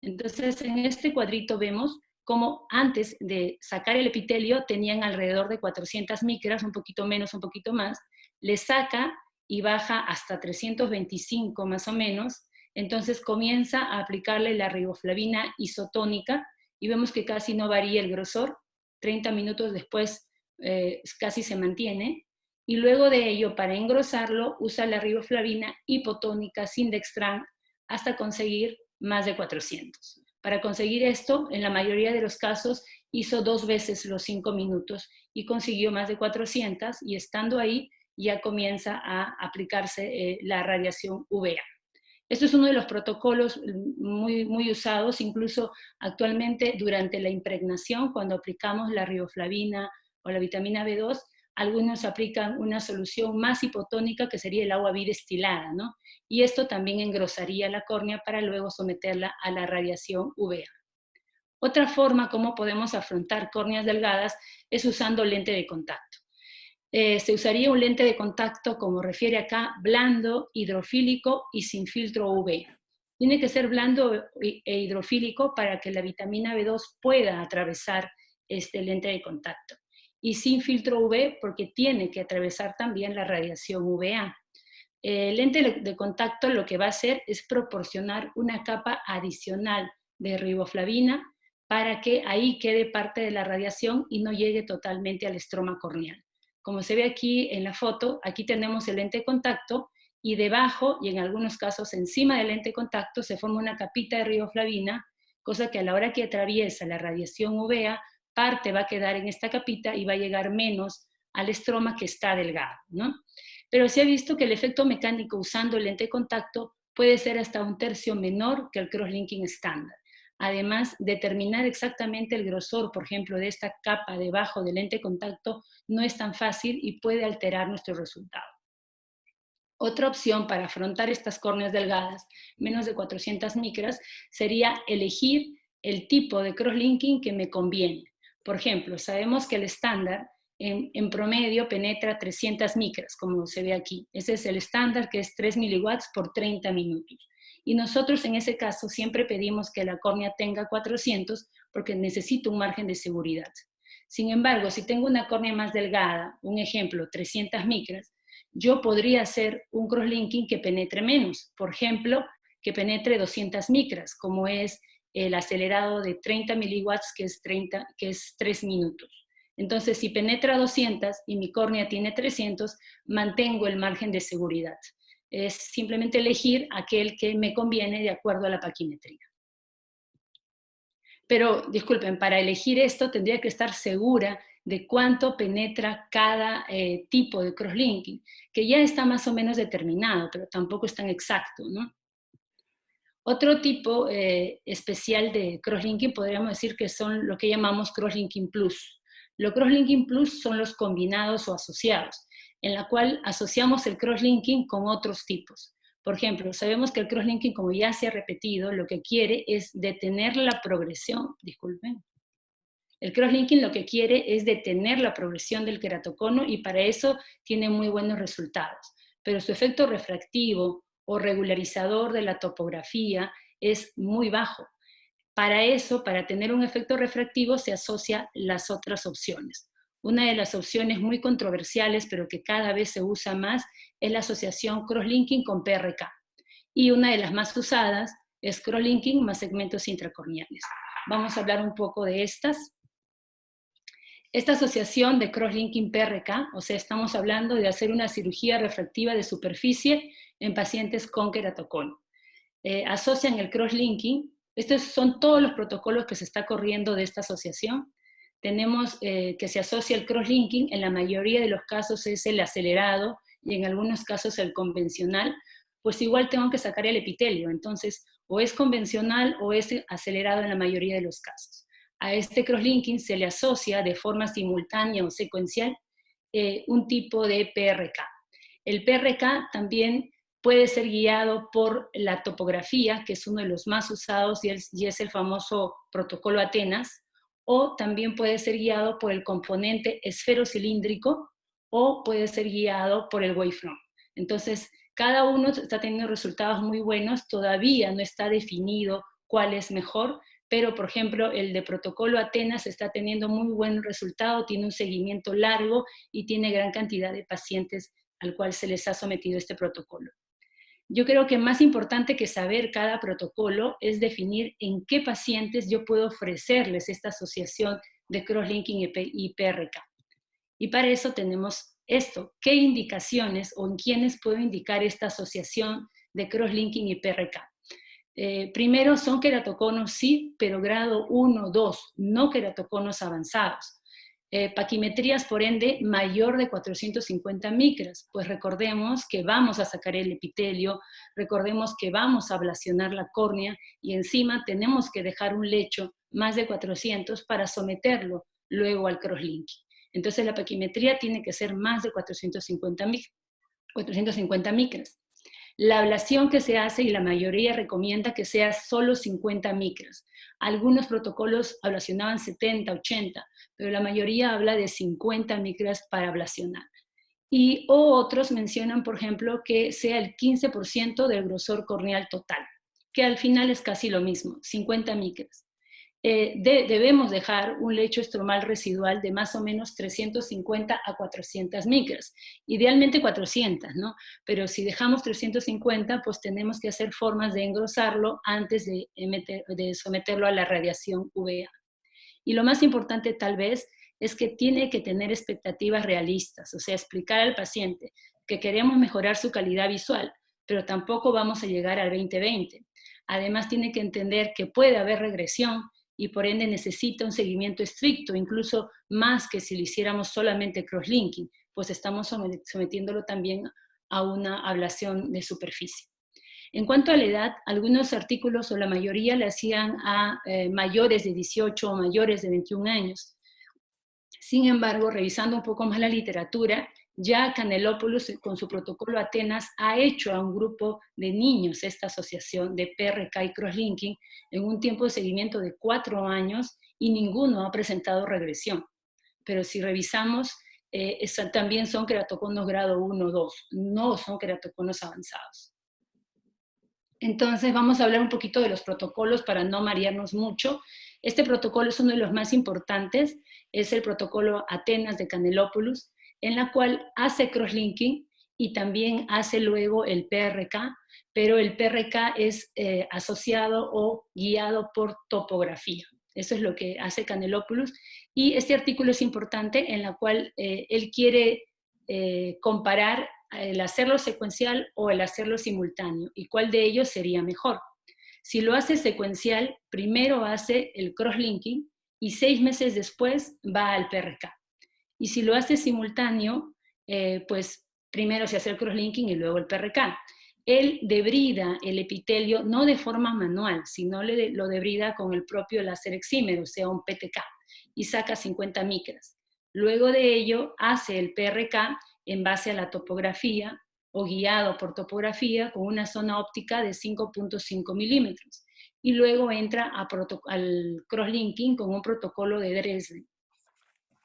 Entonces, en este cuadrito vemos cómo antes de sacar el epitelio tenían alrededor de 400 micras, un poquito menos, un poquito más, le saca y baja hasta 325 más o menos, entonces comienza a aplicarle la riboflavina isotónica y vemos que casi no varía el grosor, 30 minutos después casi se mantiene, y luego de ello, para engrosarlo, usa la riboflavina hipotónica sin Dextran hasta conseguir más de 400. Para conseguir esto, en la mayoría de los casos, hizo 2 veces los 5 minutos y consiguió más de 400, y estando ahí ya comienza a aplicarse la radiación UVA. Esto es uno de los protocolos muy usados, incluso actualmente durante la impregnación, cuando aplicamos la riboflavina o la vitamina B2, algunos aplican una solución más hipotónica que sería el agua bidestilada, ¿no? Y esto también engrosaría la córnea para luego someterla a la radiación UVA. Otra forma como podemos afrontar córneas delgadas es usando lente de contacto. Se usaría un lente de contacto, como refiere acá, blando, hidrofílico y sin filtro UV. Tiene que ser blando e hidrofílico para que la vitamina B2 pueda atravesar este lente de contacto. Y sin filtro UV porque tiene que atravesar también la radiación UVA. El lente de contacto lo que va a hacer es proporcionar una capa adicional de riboflavina para que ahí quede parte de la radiación y no llegue totalmente al estroma corneal. Como se ve aquí en la foto, aquí tenemos el lente de contacto y debajo, y en algunos casos encima del lente de contacto, se forma una capita de riboflavina, cosa que a la hora que atraviesa la radiación UVA, parte va a quedar en esta capita y va a llegar menos al estroma que está delgado, ¿no? Pero se ha visto que el efecto mecánico usando el lente de contacto puede ser hasta 1/3 menor que el crosslinking estándar. Además, determinar exactamente el grosor, por ejemplo, de esta capa debajo del lente de contacto no es tan fácil y puede alterar nuestro resultado. Otra opción para afrontar estas córneas delgadas, menos de 400 micras, sería elegir el tipo de crosslinking que me conviene. Por ejemplo, sabemos que el estándar en promedio penetra 300 micras, como se ve aquí. Ese es el estándar, que es 3 miliwatts por 30 minutos. Y nosotros en ese caso siempre pedimos que la córnea tenga 400 porque necesito un margen de seguridad. Sin embargo, si tengo una córnea más delgada, un ejemplo, 300 micras, yo podría hacer un crosslinking que penetre menos. Por ejemplo, que penetre 200 micras, como es el acelerado de 30 miliwatts, que es 3 minutos. Entonces, si penetra 200 y mi córnea tiene 300, mantengo el margen de seguridad. Es simplemente elegir aquel que me conviene de acuerdo a la paquimetría. Pero, disculpen, para elegir esto tendría que estar segura de cuánto penetra cada tipo de crosslinking, que ya está más o menos determinado, pero tampoco es tan exacto, ¿no? Otro tipo especial de crosslinking podríamos decir que son lo que llamamos crosslinking plus. Los crosslinking plus son los combinados o asociados, en la cual asociamos el crosslinking con otros tipos. Por ejemplo, sabemos que el crosslinking, como ya se ha repetido, lo que quiere es detener la progresión, disculpen. El crosslinking lo que quiere es detener la progresión del queratocono y para eso tiene muy buenos resultados. Pero su efecto refractivo o regularizador de la topografía es muy bajo. Para eso, para tener un efecto refractivo, se asocia las otras opciones. Una de las opciones muy controversiales, pero que cada vez se usa más, es la asociación crosslinking con PRK. Y una de las más usadas es crosslinking más segmentos intracorneales. Vamos a hablar un poco de estas. Esta asociación de crosslinking PRK, o sea, estamos hablando de hacer una cirugía refractiva de superficie en pacientes con queratocono. Asocian el crosslinking. Estos son todos los protocolos que se está corriendo de esta asociación. Tenemos que se asocia el crosslinking, en la mayoría de los casos es el acelerado y en algunos casos el convencional, pues igual tengo que sacar el epitelio, entonces o es convencional o es acelerado en la mayoría de los casos. A este crosslinking se le asocia de forma simultánea o secuencial un tipo de PRK. El PRK también puede ser guiado por la topografía, que es uno de los más usados y es el famoso protocolo Atenas, o también puede ser guiado por el componente esferocilíndrico o puede ser guiado por el wavefront. Entonces, cada uno está teniendo resultados muy buenos, todavía no está definido cuál es mejor, pero por ejemplo el de protocolo Atenas está teniendo muy buen resultado, tiene un seguimiento largo y tiene gran cantidad de pacientes al cual se les ha sometido este protocolo. Yo creo que más importante que saber cada protocolo es definir en qué pacientes yo puedo ofrecerles esta asociación de crosslinking y PRK. Y para eso tenemos esto, qué indicaciones o en quiénes puedo indicar esta asociación de crosslinking y PRK. Primero son queratoconos, sí, pero grado 1, 2, no queratoconos avanzados. Paquimetrías, por ende, mayor de 450 micras, pues recordemos que vamos a sacar el epitelio, recordemos que vamos a ablacionar la córnea y encima tenemos que dejar un lecho más de 400 para someterlo luego al crosslinking. Entonces la paquimetría tiene que ser más de 450 micras. La ablación que se hace, y la mayoría recomienda que sea solo 50 micras. Algunos protocolos ablacionaban 70, 80, pero la mayoría habla de 50 micras para ablacionar. Y otros mencionan, por ejemplo, que sea el 15% del grosor corneal total, que al final es casi lo mismo, 50 micras. Debemos dejar un lecho estromal residual de más o menos 350 a 400 micras, idealmente 400, ¿no? Pero si dejamos 350, pues tenemos que hacer formas de engrosarlo antes de someterlo a la radiación UVA. Y lo más importante tal vez es que tiene que tener expectativas realistas, o sea, explicar al paciente que queremos mejorar su calidad visual, pero tampoco vamos a llegar al 20/20. Además tiene que entender que puede haber regresión y por ende necesita un seguimiento estricto, incluso más que si lo hiciéramos solamente crosslinking, pues estamos sometiéndolo también a una ablación de superficie. En cuanto a la edad, algunos artículos o la mayoría le hacían a mayores de 18 o mayores de 21 años. Sin embargo, revisando un poco más la literatura, ya Canelopoulos con su protocolo Atenas ha hecho a un grupo de niños esta asociación de PRK y crosslinking en un tiempo de seguimiento de 4 años y ninguno ha presentado regresión. Pero si revisamos, también son queratoconos grado 1 o 2, no son queratoconos avanzados. Entonces vamos a hablar un poquito de los protocolos para no marearnos mucho. Este protocolo es uno de los más importantes, es el protocolo Atenas de Canelopoulos, en la cual hace crosslinking y también hace luego el PRK, pero el PRK es asociado o guiado por topografía. Eso es lo que hace Canelopoulos. Y este artículo es importante en la cual él quiere comparar el hacerlo secuencial o el hacerlo simultáneo, y cuál de ellos sería mejor. Si lo hace secuencial, primero hace el crosslinking y 6 meses después va al PRK. Y si lo hace simultáneo, pues primero se hace el crosslinking y luego el PRK. Él debrida el epitelio no de forma manual, sino lo debrida con el propio láser exímero, o sea, un PTK, y saca 50 micras. Luego de ello, hace el PRK en base a la topografía o guiado por topografía con una zona óptica de 5.5 milímetros. Y luego entra al crosslinking con un protocolo de Dresden.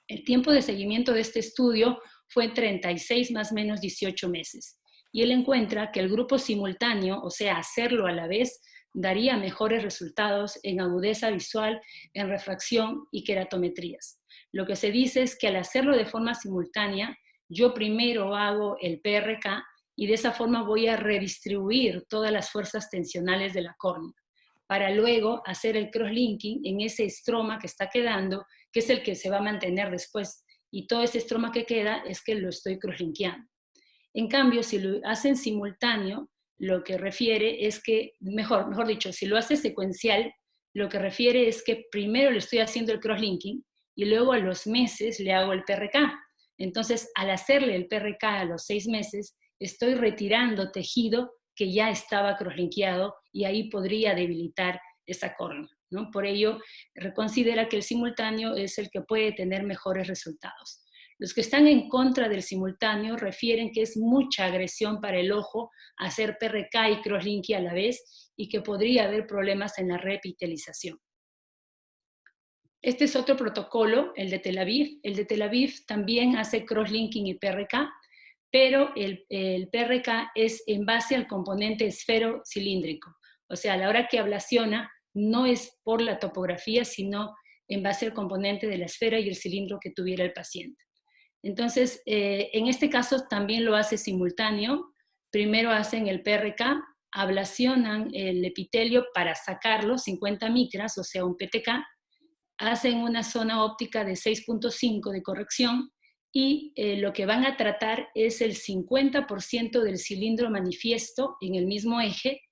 El tiempo de seguimiento de este estudio fue 36 más o menos 18 meses. Y él encuentra que el grupo simultáneo, o sea, hacerlo a la vez, daría mejores resultados en agudeza visual, en refracción y queratometrías. Lo que se dice es que al hacerlo de forma simultánea, yo primero hago el PRK y de esa forma voy a redistribuir todas las fuerzas tensionales de la córnea, para luego hacer el crosslinking en ese estroma que está quedando, que es el que se va a mantener después, y todo ese estroma que queda es que lo estoy crosslinkeando. En cambio, si lo hacen simultáneo, lo que refiere es que, mejor dicho, si lo hace secuencial, lo que refiere es que primero le estoy haciendo el crosslinking y luego a los meses le hago el PRK. Entonces, al hacerle el PRK a los 6 meses, estoy retirando tejido que ya estaba crosslinkeado y ahí podría debilitar esa córnea, ¿no? Por ello, reconsidera que el simultáneo es el que puede tener mejores resultados. Los que están en contra del simultáneo refieren que es mucha agresión para el ojo hacer PRK y crosslinking a la vez y que podría haber problemas en la repitelización. Este es otro protocolo, el de Tel Aviv. El de Tel Aviv también hace crosslinking y PRK, pero el PRK es en base al componente esfero-cilíndrico. O sea, a la hora que ablaciona, no es por la topografía, sino en base al componente de la esfera y el cilindro que tuviera el paciente. Entonces, en este caso también lo hace simultáneo. Primero hacen el PRK, ablacionan el epitelio para sacarlo, 50 micras, o sea, un PTK, hacen una zona óptica de 6.5 de corrección y lo que van a tratar es el 50% del cilindro manifiesto en el mismo eje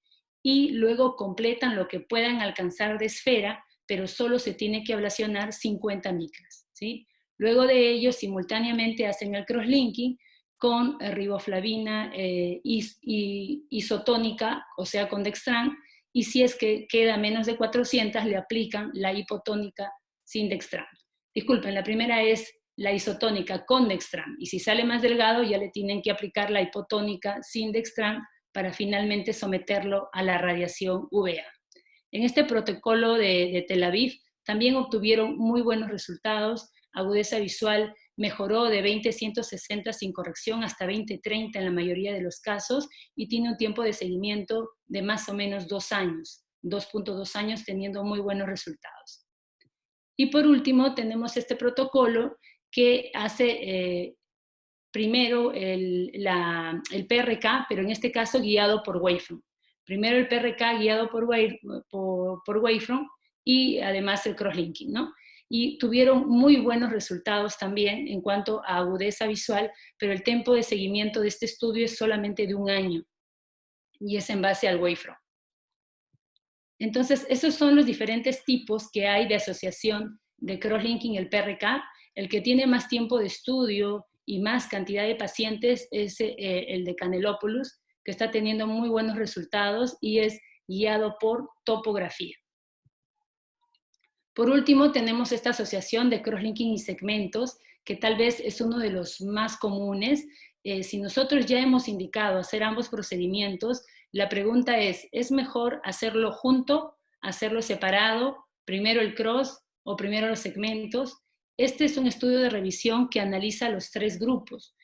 y luego completan lo que puedan alcanzar de esfera, pero solo se tiene que ablacionar 50 micras, ¿sí? Luego de ello, simultáneamente hacen el crosslinking con riboflavina isotónica, o sea, con Dextran, y si es que queda menos de 400, le aplican la hipotónica sin Dextran. Disculpen, la primera es la isotónica con Dextran, y si sale más delgado ya le tienen que aplicar la hipotónica sin Dextran para finalmente someterlo a la radiación UVA. En este protocolo de Tel Aviv también obtuvieron muy buenos resultados. Agudeza visual mejoró de 20/160 sin corrección hasta 20/30 en la mayoría de los casos y tiene un tiempo de seguimiento de más o menos 2 años, 2.2 años teniendo muy buenos resultados. Y por último tenemos este protocolo que hace primero el PRK, pero en este caso guiado por Wavefront. Primero el PRK guiado por Wavefront y además el crosslinking, ¿no? Y tuvieron muy buenos resultados también en cuanto a agudeza visual, pero el tiempo de seguimiento de este estudio es solamente de 1 año y es en base al Wavefront. Entonces, esos son los diferentes tipos que hay de asociación de crosslinking y el PRK. El que tiene más tiempo de estudio y más cantidad de pacientes es el de Canelopoulos, que está teniendo muy buenos resultados y es guiado por topografía. Por último, tenemos esta asociación de crosslinking y segmentos, que tal vez es uno de los más comunes. Si nosotros ya hemos indicado hacer ambos procedimientos, la pregunta ¿es mejor hacerlo junto, hacerlo separado, primero el cross o primero los segmentos? Este es un estudio de revisión que analiza los 3 grupos.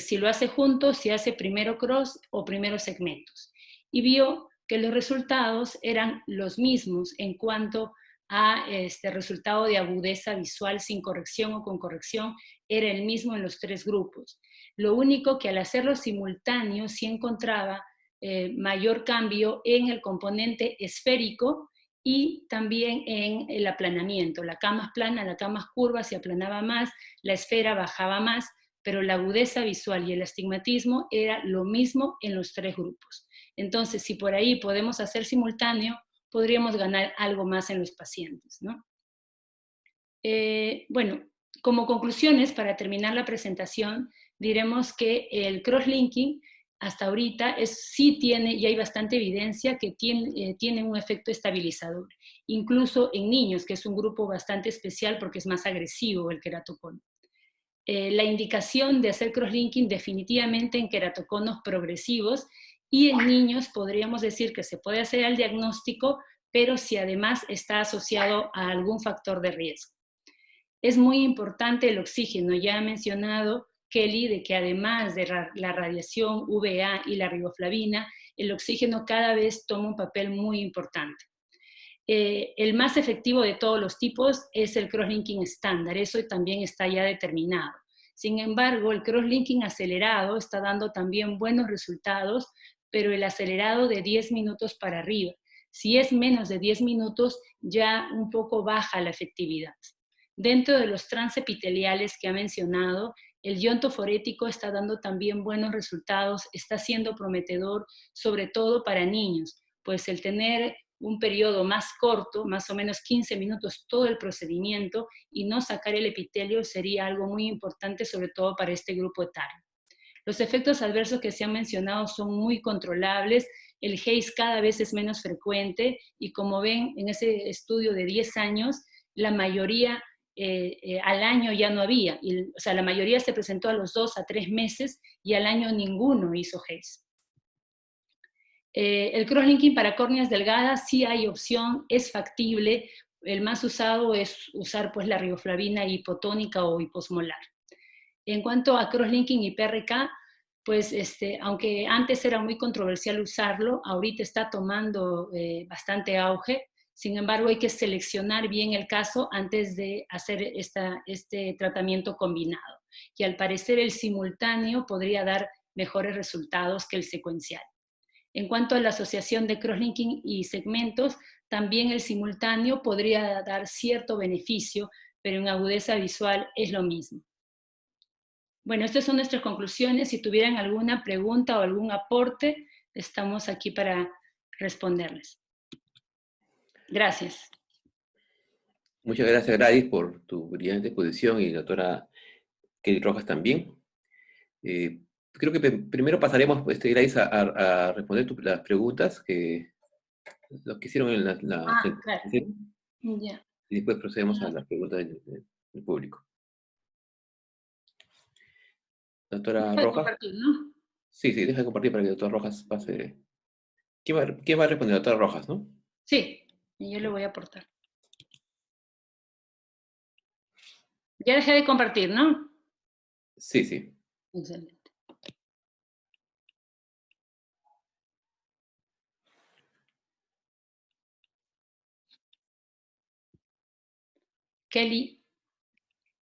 Si lo hace junto, si hace primero cross o primero segmentos. Y vio que los resultados eran los mismos en cuanto a este resultado de agudeza visual sin corrección o con corrección, era el mismo en los 3 grupos. Lo único que al hacerlo simultáneo sí encontraba mayor cambio en el componente esférico y también en el aplanamiento. La cama es plana, la cama es curva, se aplanaba más, la esfera bajaba más, pero la agudeza visual y el astigmatismo era lo mismo en los 3 grupos. Entonces, si por ahí podemos hacer simultáneo, podríamos ganar algo más en los pacientes, ¿no? Bueno, como conclusiones, para terminar la presentación, diremos que el crosslinking hasta ahorita sí tiene, y hay bastante evidencia que tiene un efecto estabilizador, incluso en niños, que es un grupo bastante especial porque es más agresivo el queratocono. La indicación de hacer crosslinking definitivamente en queratoconos progresivos y en niños podríamos decir que se puede hacer el diagnóstico, pero si además está asociado a algún factor de riesgo. Es muy importante el oxígeno, ya ha mencionado Kelly de que además de la radiación UVA y la riboflavina, el oxígeno cada vez toma un papel muy importante. El más efectivo de todos los tipos es el crosslinking estándar, eso también está ya determinado. Sin embargo, el crosslinking acelerado está dando también buenos resultados, pero el acelerado de 10 minutos para arriba. Si es menos de 10 minutos, ya un poco baja la efectividad. Dentro de los transepiteliales que ha mencionado, el iontoforético está dando también buenos resultados, está siendo prometedor, sobre todo para niños, pues el tener un periodo más corto, más o menos 15 minutos todo el procedimiento y no sacar el epitelio sería algo muy importante, sobre todo para este grupo etario. Los efectos adversos que se han mencionado son muy controlables, el HACE cada vez es menos frecuente y como ven en ese estudio de 10 años, la mayoría al año ya no había. O sea, la mayoría se presentó a los 2 a 3 meses y al año ninguno hizo Haze. El crosslinking para córneas delgadas sí hay opción, es factible. El más usado es usar pues la riboflavina hipotónica o hiposmolar. En cuanto a crosslinking y PRK, pues aunque antes era muy controversial usarlo, ahorita está tomando bastante auge. Sin embargo, hay que seleccionar bien el caso antes de hacer este tratamiento combinado. Y al parecer el simultáneo podría dar mejores resultados que el secuencial. En cuanto a la asociación de crosslinking y segmentos, también el simultáneo podría dar cierto beneficio, pero en agudeza visual es lo mismo. Bueno, estas son nuestras conclusiones. Si tuvieran alguna pregunta o algún aporte, estamos aquí para responderles. Gracias. Muchas gracias, Gladys, por tu brillante exposición y doctora Kelly Rojas también. Creo que primero pasaremos, Gladys, a responder las preguntas que los que hicieron en la claro. Ya. Y después procedemos a las preguntas del público. Doctora Deja de Rojas. compartir, ¿no? Sí, deja de compartir para que la doctora Rojas pase. ¿Quién va a responder? Doctora Rojas, ¿no? Sí, y yo le voy a aportar. Ya dejé de compartir, ¿no? Sí. Excelente. Kelly.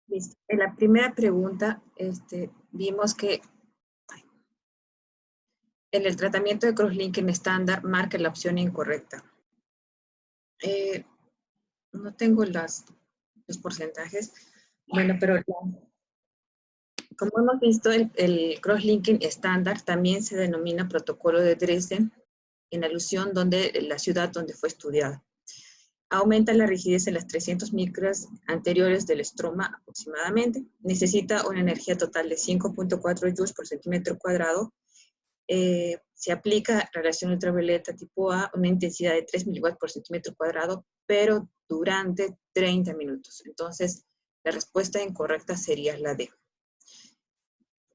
Listo. En la primera pregunta, vimos que en el tratamiento de crosslinking estándar marca la opción incorrecta. No tengo los porcentajes. Bueno, pero como hemos visto, el crosslinking estándar también se denomina protocolo de Dresden, en alusión donde la ciudad donde fue estudiada. Aumenta la rigidez en las 300 micras anteriores del estroma aproximadamente. Necesita una energía total de 5.4 joules por centímetro cuadrado. Se aplica radiación ultravioleta tipo A, una intensidad de 3 miliwatts por centímetro cuadrado, pero durante 30 minutos. Entonces, la respuesta incorrecta sería la D.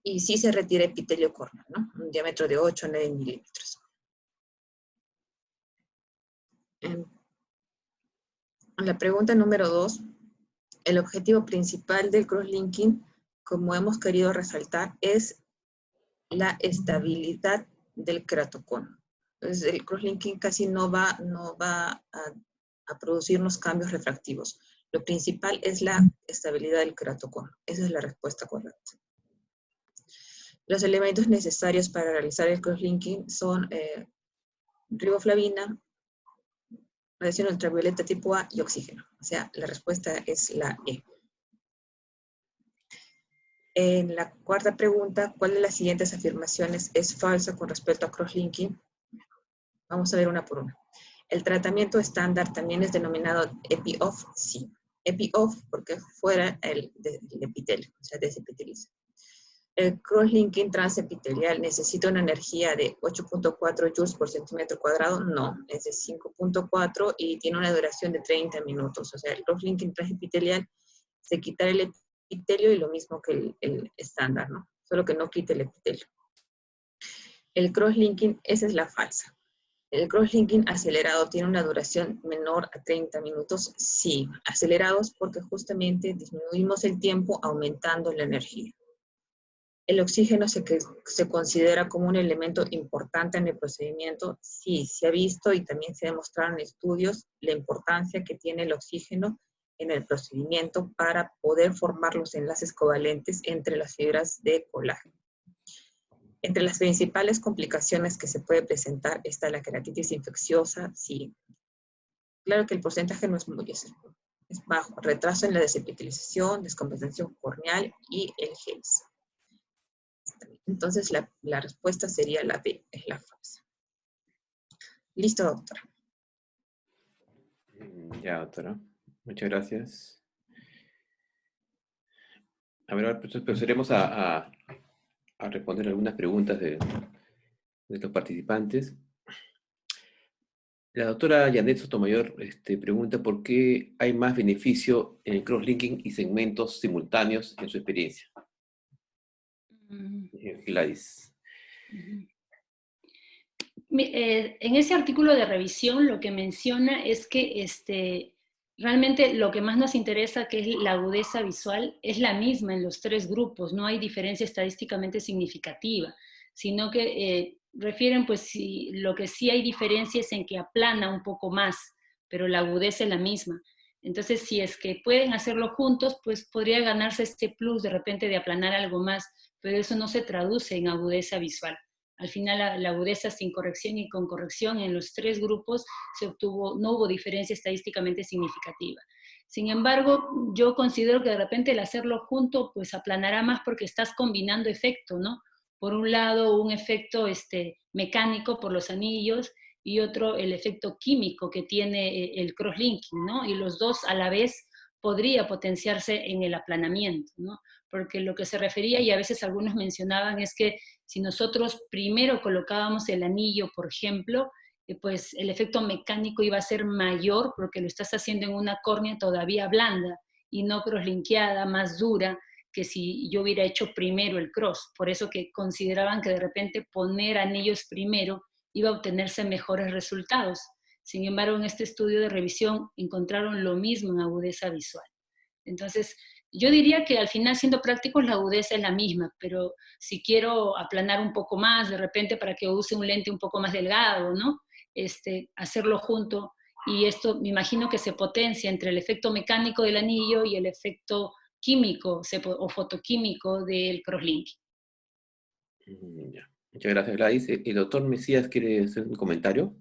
Y sí se retira epitelio corneal, ¿no? Un diámetro de 8 a 9 milímetros. La pregunta número 2. El objetivo principal del crosslinking, como hemos querido resaltar, es la estabilidad del keratocono. Entonces, el crosslinking casi no va a producirnos cambios refractivos. Lo principal es la estabilidad del keratocono. Esa es la respuesta correcta. Los elementos necesarios para realizar el crosslinking son riboflavina, radiación ultravioleta tipo A y oxígeno. O sea, la respuesta es la E. En la cuarta pregunta, ¿cuál de las siguientes afirmaciones es falsa con respecto a crosslinking? Vamos a ver una por una. El tratamiento estándar también es denominado epi-off, sí. Epi-off porque fuera el epitelio, o sea, desepiteliza. El crosslinking transepitelial necesita una energía de 8.4 joules por centímetro cuadrado. No, es de 5.4 y tiene una duración de 30 minutos. O sea, el crosslinking transepitelial se quita el epitelio y lo mismo que el estándar, ¿no? Solo que no quita el epitelio. El crosslinking, esa es la falsa. El crosslinking acelerado tiene una duración menor a 30 minutos. Sí, acelerados porque justamente disminuimos el tiempo aumentando la energía. ¿El oxígeno se considera como un elemento importante en el procedimiento? Sí, se ha visto y también se ha demostrado en estudios la importancia que tiene el oxígeno en el procedimiento para poder formar los enlaces covalentes entre las fibras de colágeno. Entre las principales complicaciones que se puede presentar está la queratitis infecciosa. Sí, claro que el porcentaje no es muy es bajo. Retraso en la desepitelización, descompensación corneal y el Haze. Entonces, la respuesta sería la B, es la falsa. Listo, doctora. Ya, doctora. Muchas gracias. A ver, pues procederemos a responder algunas preguntas de los participantes. La doctora Janet Sotomayor pregunta por qué hay más beneficio en el crosslinking y segmentos simultáneos en su experiencia. Mm. Gladys. Ujú. En ese artículo de revisión lo que menciona es que realmente lo que más nos interesa, que es la agudeza visual, es la misma en los tres grupos, no hay diferencia estadísticamente significativa, sino que refieren, pues, lo que sí hay diferencia es en que aplana un poco más, pero la agudeza es la misma. Entonces, si es que pueden hacerlo juntos, pues podría ganarse este plus de repente de aplanar algo más, pero eso no se traduce en agudeza visual. Al final, la agudeza sin corrección y con corrección en los tres grupos no hubo diferencia estadísticamente significativa. Sin embargo, yo considero que de repente el hacerlo junto, pues aplanará más porque estás combinando efectos, ¿no? Por un lado, un efecto mecánico por los anillos y otro, el efecto químico que tiene el crosslinking, ¿no? Y los dos a la vez podría potenciarse en el aplanamiento, ¿no? Porque lo que se refería, y a veces algunos mencionaban, es que si nosotros primero colocábamos el anillo, por ejemplo, pues el efecto mecánico iba a ser mayor porque lo estás haciendo en una córnea todavía blanda y no crosslinkeada, más dura, que si yo hubiera hecho primero el cross. Por eso que consideraban que de repente poner anillos primero iba a obtenerse mejores resultados. Sin embargo, en este estudio de revisión encontraron lo mismo en agudeza visual. Entonces, yo diría que al final, siendo prácticos, la agudeza es la misma, pero si quiero aplanar un poco más, de repente para que use un lente un poco más delgado, ¿no? Hacerlo junto, y esto me imagino que se potencia entre el efecto mecánico del anillo y el efecto químico o fotoquímico del crosslink. Ya. Muchas gracias, Gladys. ¿El doctor Mesías quiere hacer un comentario?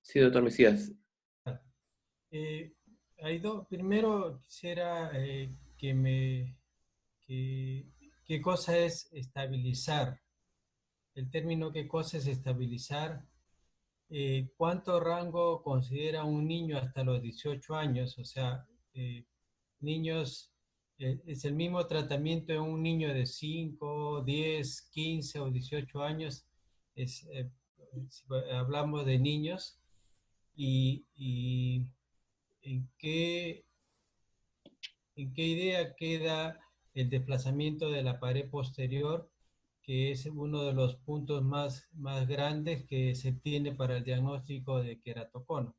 Sí, doctor Mesías. Primero quisiera ¿qué cosa es estabilizar? El término ¿qué cosa es estabilizar? ¿Cuánto rango considera un niño hasta los 18 años? O sea, niños, es el mismo tratamiento en un niño de 5, 10, 15 o 18 años. Si hablamos de niños, y ¿en qué idea queda el desplazamiento de la pared posterior, que es uno de los puntos más grandes que se tiene para el diagnóstico de queratocono?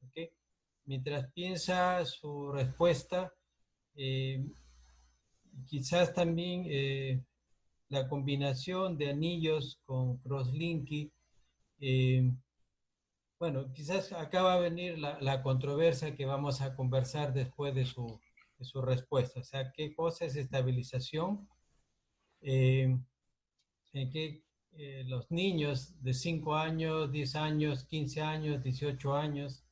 ¿Okay? Mientras piensa su respuesta, quizás también la combinación de anillos con crosslinking, bueno, quizás acá va a venir la controversia que vamos a conversar después de su respuesta. O sea, ¿qué cosa es estabilización? En que los niños de 5 años, 10 años, 15 años, 18 años,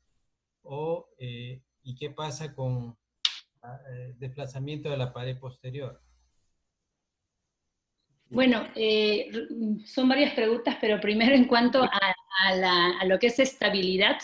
y qué pasa con desplazamiento de la pared posterior. Bueno, son varias preguntas, pero primero en cuanto a lo que es estabilidad,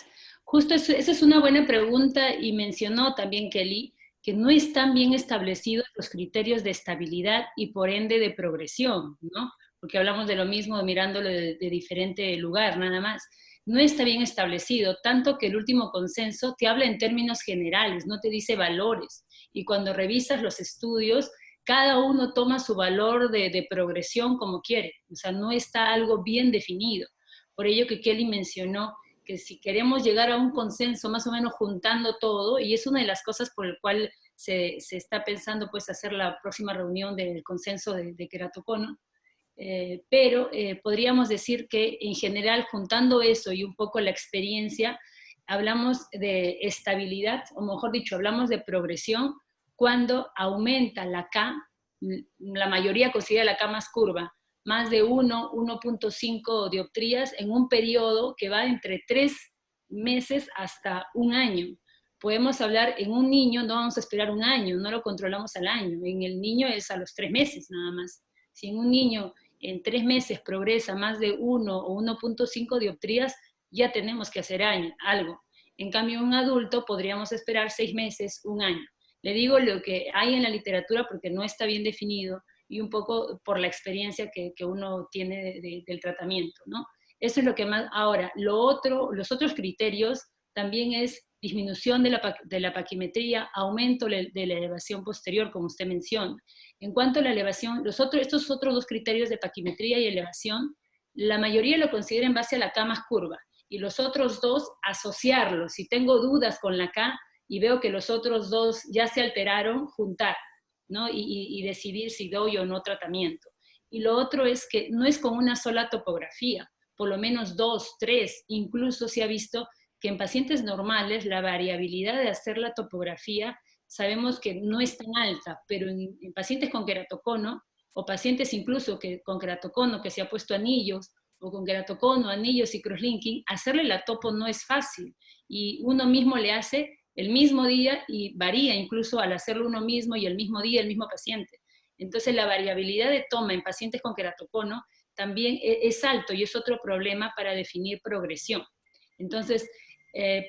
justo esa es una buena pregunta, y mencionó también Kelly que no están bien establecidos los criterios de estabilidad y por ende de progresión, ¿no? Porque hablamos de lo mismo mirándolo de diferente lugar, nada más. No está bien establecido, tanto que el último consenso te habla en términos generales, no te dice valores. Y cuando revisas los estudios, cada uno toma su valor de progresión como quiere, o sea, no está algo bien definido. Por ello que Kelly mencionó que si queremos llegar a un consenso más o menos juntando todo, y es una de las cosas por el cual se está pensando pues hacer la próxima reunión del consenso de queratocono, pero podríamos decir que en general juntando eso y un poco la experiencia, hablamos de estabilidad, o mejor dicho, hablamos de progresión cuando aumenta la K, la mayoría considera la K más curva, más de 1.5 dioptrías en un periodo que va entre 3 meses hasta un año. Podemos hablar en un niño, no vamos a esperar un año, no lo controlamos al año, en el niño es a los 3 meses nada más. Si en un niño en 3 meses progresa más de 1 o 1.5 dioptrías, ya tenemos que hacer algo. En cambio, un adulto podríamos esperar 6 meses, un año. Le digo lo que hay en la literatura porque no está bien definido y un poco por la experiencia que uno tiene del tratamiento, ¿no? Eso es lo que más. Ahora, los otros criterios también es disminución de la paquimetría, aumento de la elevación posterior, como usted menciona. En cuanto a la elevación, estos otros dos criterios de paquimetría y elevación, la mayoría lo considera en base a la K más curva, y los otros dos asociarlos. Si tengo dudas con la K y veo que los otros dos ya se alteraron, juntar, ¿no? Y decidir si doy o no tratamiento. Y lo otro es que no es con una sola topografía, por lo menos 2, 3, incluso se ha visto que en pacientes normales la variabilidad de hacer la topografía sabemos que no es tan alta, pero en pacientes con queratocono, o pacientes incluso con queratocono que se ha puesto anillos, o con queratocono, anillos y crosslinking, hacerle la topo no es fácil, y uno mismo le hace el mismo día y varía incluso al hacerlo uno mismo y el mismo día el mismo paciente. Entonces la variabilidad de toma en pacientes con queratocono también es alto y es otro problema para definir progresión. Entonces,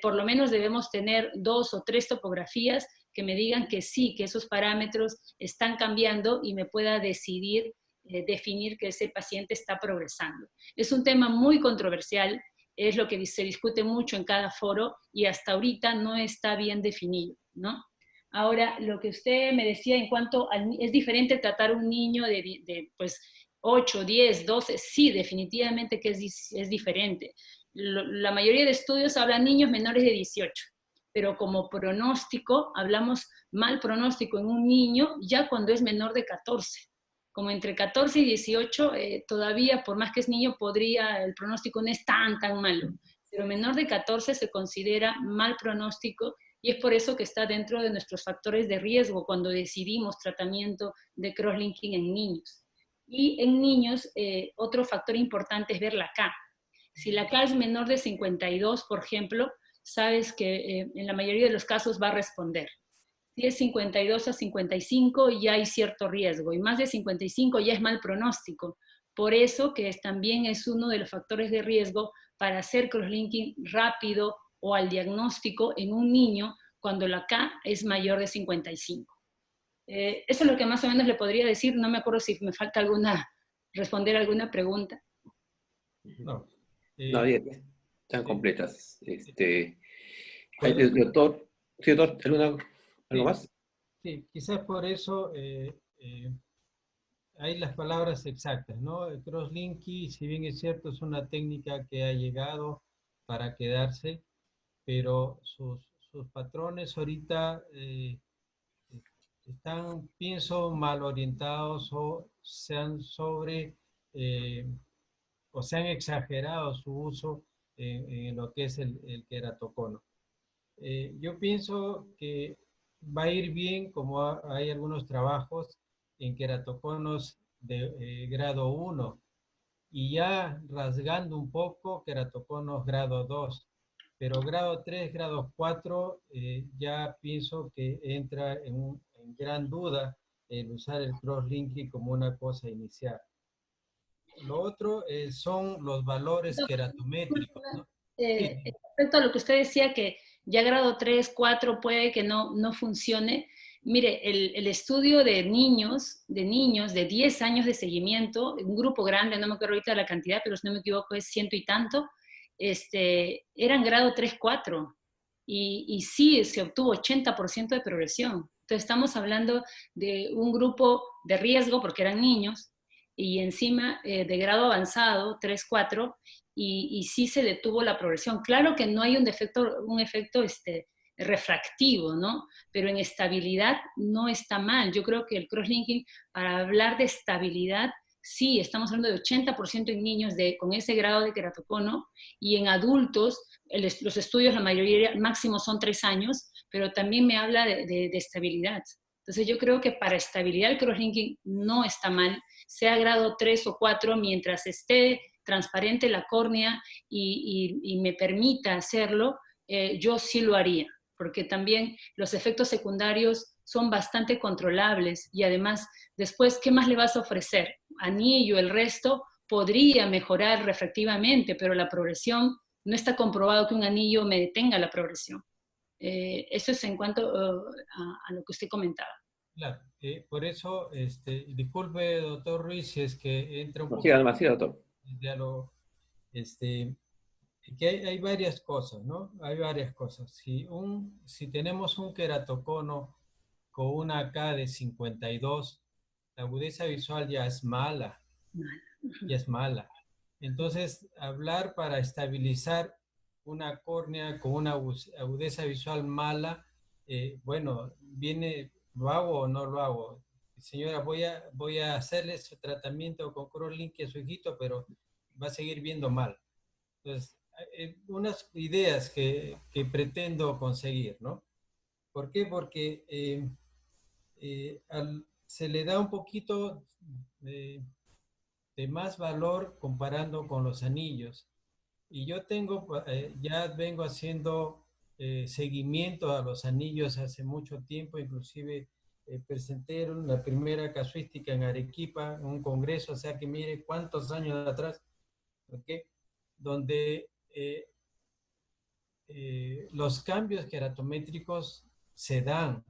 por lo menos debemos tener 2 o 3 topografías que me digan que sí, que esos parámetros están cambiando y me pueda decidir, definir que ese paciente está progresando. Es un tema muy controversial, es lo que se discute mucho en cada foro y hasta ahorita no está bien definido, ¿no? Ahora, lo que usted me decía en cuanto es diferente tratar a un niño de pues, 8, 10, 12, sí, definitivamente que es diferente. La mayoría de estudios hablan niños menores de 18, pero como pronóstico, hablamos mal pronóstico en un niño ya cuando es menor de 14. Como entre 14 y 18, todavía, por más que es niño, el pronóstico no es tan malo. Pero menor de 14 se considera mal pronóstico y es por eso que está dentro de nuestros factores de riesgo cuando decidimos tratamiento de crosslinking en niños. Y en niños, otro factor importante es ver la K. Si la K es menor de 52, por ejemplo, sabes que en la mayoría de los casos va a responder. Si es 52 a 55 ya hay cierto riesgo, y más de 55 ya es mal pronóstico. Por eso que también es uno de los factores de riesgo para hacer crosslinking rápido o al diagnóstico en un niño cuando la K es mayor de 55. Eso es lo que más o menos le podría decir. No me acuerdo si me falta responder alguna pregunta. No. No, ya están completas. Bueno, Doctor, ¿sí, doctor, algo sí, más? sí, quizás por eso hay las palabras exactas, ¿no? El crosslinking, si bien es cierto, es una técnica que ha llegado para quedarse, pero sus patrones ahorita están, pienso, mal orientados o eh, o se han exagerado su uso en lo que es el queratocono. Yo pienso que va a ir bien, como hay algunos trabajos en queratoconos de grado 1 y ya rasgando un poco queratoconos grado 2, pero grado 3, grado 4 ya pienso que entra en gran duda el usar el crosslinking como una cosa inicial. Lo otro son los valores queratométricos, ¿no? Sí, Respecto a lo que usted decía, que ya grado 3, 4 puede que no funcione. Mire, el estudio de niños de 10 años de seguimiento, un grupo grande, no me acuerdo ahorita la cantidad, pero si no me equivoco es 100 y tanto, eran grado 3, 4. Y sí, se obtuvo 80% de progresión. Entonces estamos hablando de un grupo de riesgo, porque eran niños, y encima de grado avanzado, 3, 4, y sí se detuvo la progresión. Claro que no hay un efecto refractivo, ¿no? Pero en estabilidad no está mal. Yo creo que el crosslinking, para hablar de estabilidad, sí, estamos hablando de 80% en niños con ese grado de queratocono, y en adultos, los estudios, la mayoría máximo son 3 años, pero también me habla de estabilidad. Entonces yo creo que para estabilidad el crosslinking no está mal, sea grado 3 o 4, mientras esté transparente la córnea y me permita hacerlo, yo sí lo haría, porque también los efectos secundarios son bastante controlables y además después, ¿qué más le vas a ofrecer? Anillo, el resto podría mejorar refractivamente, pero la progresión, no está comprobado que un anillo me detenga la progresión. Eso es en cuanto a lo que usted comentaba. claro. Por eso, disculpe, doctor Ruiz, si es que entra un No, poco siga demasiado, doctor. el diálogo. que hay varias cosas, ¿no? Hay varias cosas. Si tenemos un queratocono con una K de 52, la agudeza visual ya es mala, ya es mala. Entonces, hablar para estabilizar una córnea con una agudeza visual mala, bueno, ¿lo hago o no lo hago? Señora, voy a hacerle su tratamiento con CrossLink a su hijito, pero va a seguir viendo mal. Entonces, unas ideas que pretendo conseguir, ¿no? ¿Por qué? Porque se le da un poquito de más valor comparando con los anillos. Y yo ya vengo haciendo seguimiento a los anillos hace mucho tiempo, inclusive presenté la primera casuística en Arequipa, en un congreso, o sea que mire cuántos años atrás, ¿okay? Donde los cambios queratométricos se dan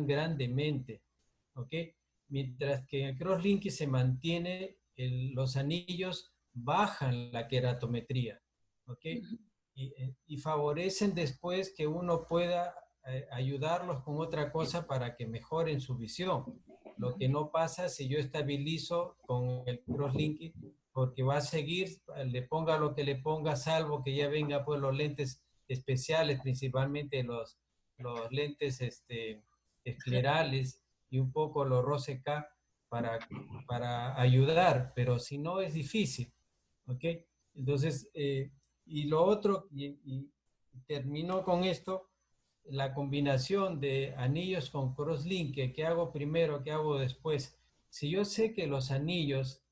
grandemente, ¿ok? Mientras que en el CrossLink se mantiene, los anillos bajan la queratometría, ¿ok? Y favorecen después que uno pueda ayudarlos con otra cosa para que mejoren su visión. Lo que no pasa si yo estabilizo con el CrossLink, porque va a seguir, le ponga lo que le ponga, salvo que ya venga pues los lentes especiales, principalmente los lentes esclerales y un poco los ROSE-K para ayudar, pero si no es difícil, ¿ok? Entonces, y lo otro, y termino con esto, la combinación de anillos con CrossLink, ¿qué hago primero, qué hago después? Si yo sé que los anillos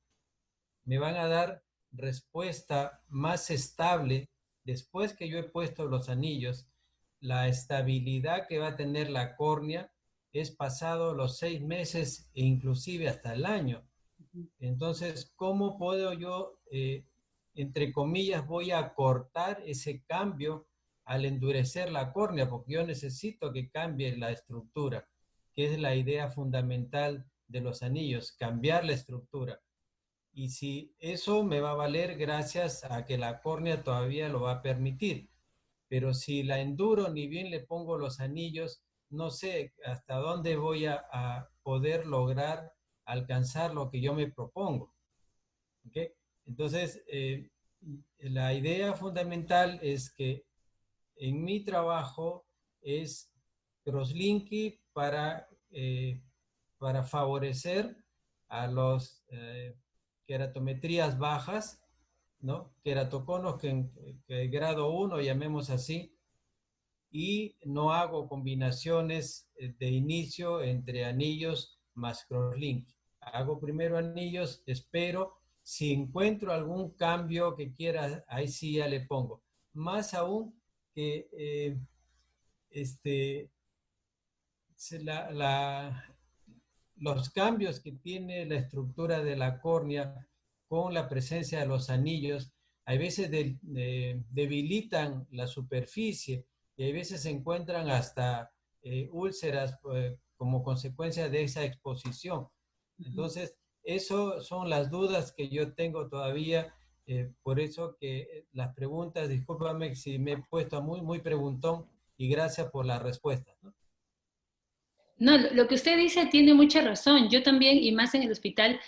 me van a dar respuesta más estable después que yo he puesto los anillos, la estabilidad que va a tener la córnea es pasado los 6 meses e inclusive hasta el año. Entonces, ¿cómo puedo yo, entre comillas, voy a cortar ese cambio al endurecer la córnea? Porque yo necesito que cambie la estructura, que es la idea fundamental de los anillos, cambiar la estructura. Y si eso me va a valer gracias a que la córnea todavía lo va a permitir. Pero si la enduro, ni bien le pongo los anillos, no sé hasta dónde voy a poder lograr alcanzar lo que yo me propongo. ¿Okay? Entonces, la idea fundamental es que en mi trabajo es CrossLink para favorecer a los queratometrías bajas, ¿no? Queratoconos que grado 1, llamemos así, y no hago combinaciones de inicio entre anillos más CrossLink. Hago primero anillos, espero, si encuentro algún cambio que quiera, ahí sí ya le pongo. Más aún que los cambios que tiene la estructura de la córnea con la presencia de los anillos, a veces debilitan la superficie y a veces se encuentran hasta úlceras como consecuencia de esa exposición. Entonces, eso son las dudas que yo tengo todavía, por eso que las preguntas, discúlpame si me he puesto muy preguntón y gracias por la respuesta, ¿no? No, lo que usted dice tiene mucha razón. Yo también, y más en el hospital,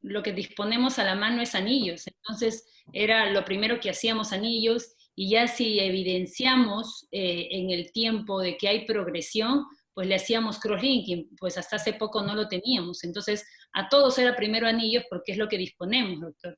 lo que disponemos a la mano es anillos. Entonces, era lo primero que hacíamos anillos, y ya si evidenciamos en el tiempo de que hay progresión, pues le hacíamos crosslinking, pues hasta hace poco no lo teníamos. Entonces, a todos era primero anillos porque es lo que disponemos, doctor.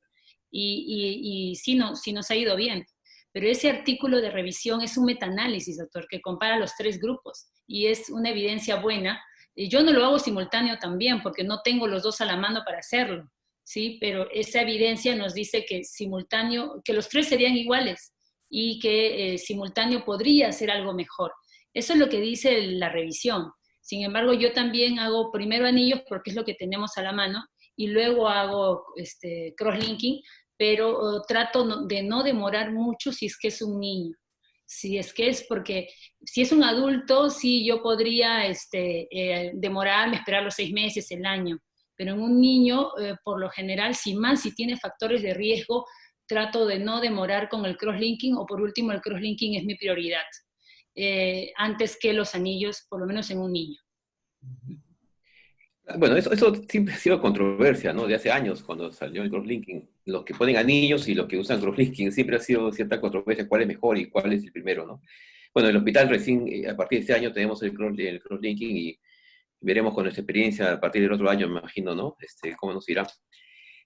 Y sí nos ha ido bien. Pero ese artículo de revisión es un metaanálisis, doctor, que compara los 3 grupos y es una evidencia buena. Yo no lo hago simultáneo también porque no tengo los 2 a la mano para hacerlo, ¿sí? Pero esa evidencia nos dice que simultáneo, que los 3 serían iguales y que simultáneo podría ser algo mejor. Eso es lo que dice la revisión. Sin embargo, yo también hago primero anillos porque es lo que tenemos a la mano y luego hago crosslinking, pero trato de no demorar mucho si es que es un niño. Si es que es porque, si es un adulto, sí yo podría demorarme, esperar los 6 meses, el año, pero en un niño, por lo general, si tiene factores de riesgo, trato de no demorar con el crosslinking, o por último el crosslinking es mi prioridad, antes que los anillos, por lo menos en un niño. Bueno, eso siempre ha sido controversia, ¿no? De hace años, cuando salió el crosslinking. Los que ponen anillos y los que usan crosslinking, siempre ha sido cierta controversia cuál es mejor y cuál es el primero, ¿no? Bueno, en el hospital recién, a partir de este año, tenemos el crosslinking y veremos con nuestra experiencia a partir del otro año, me imagino, ¿no? Cómo nos irá.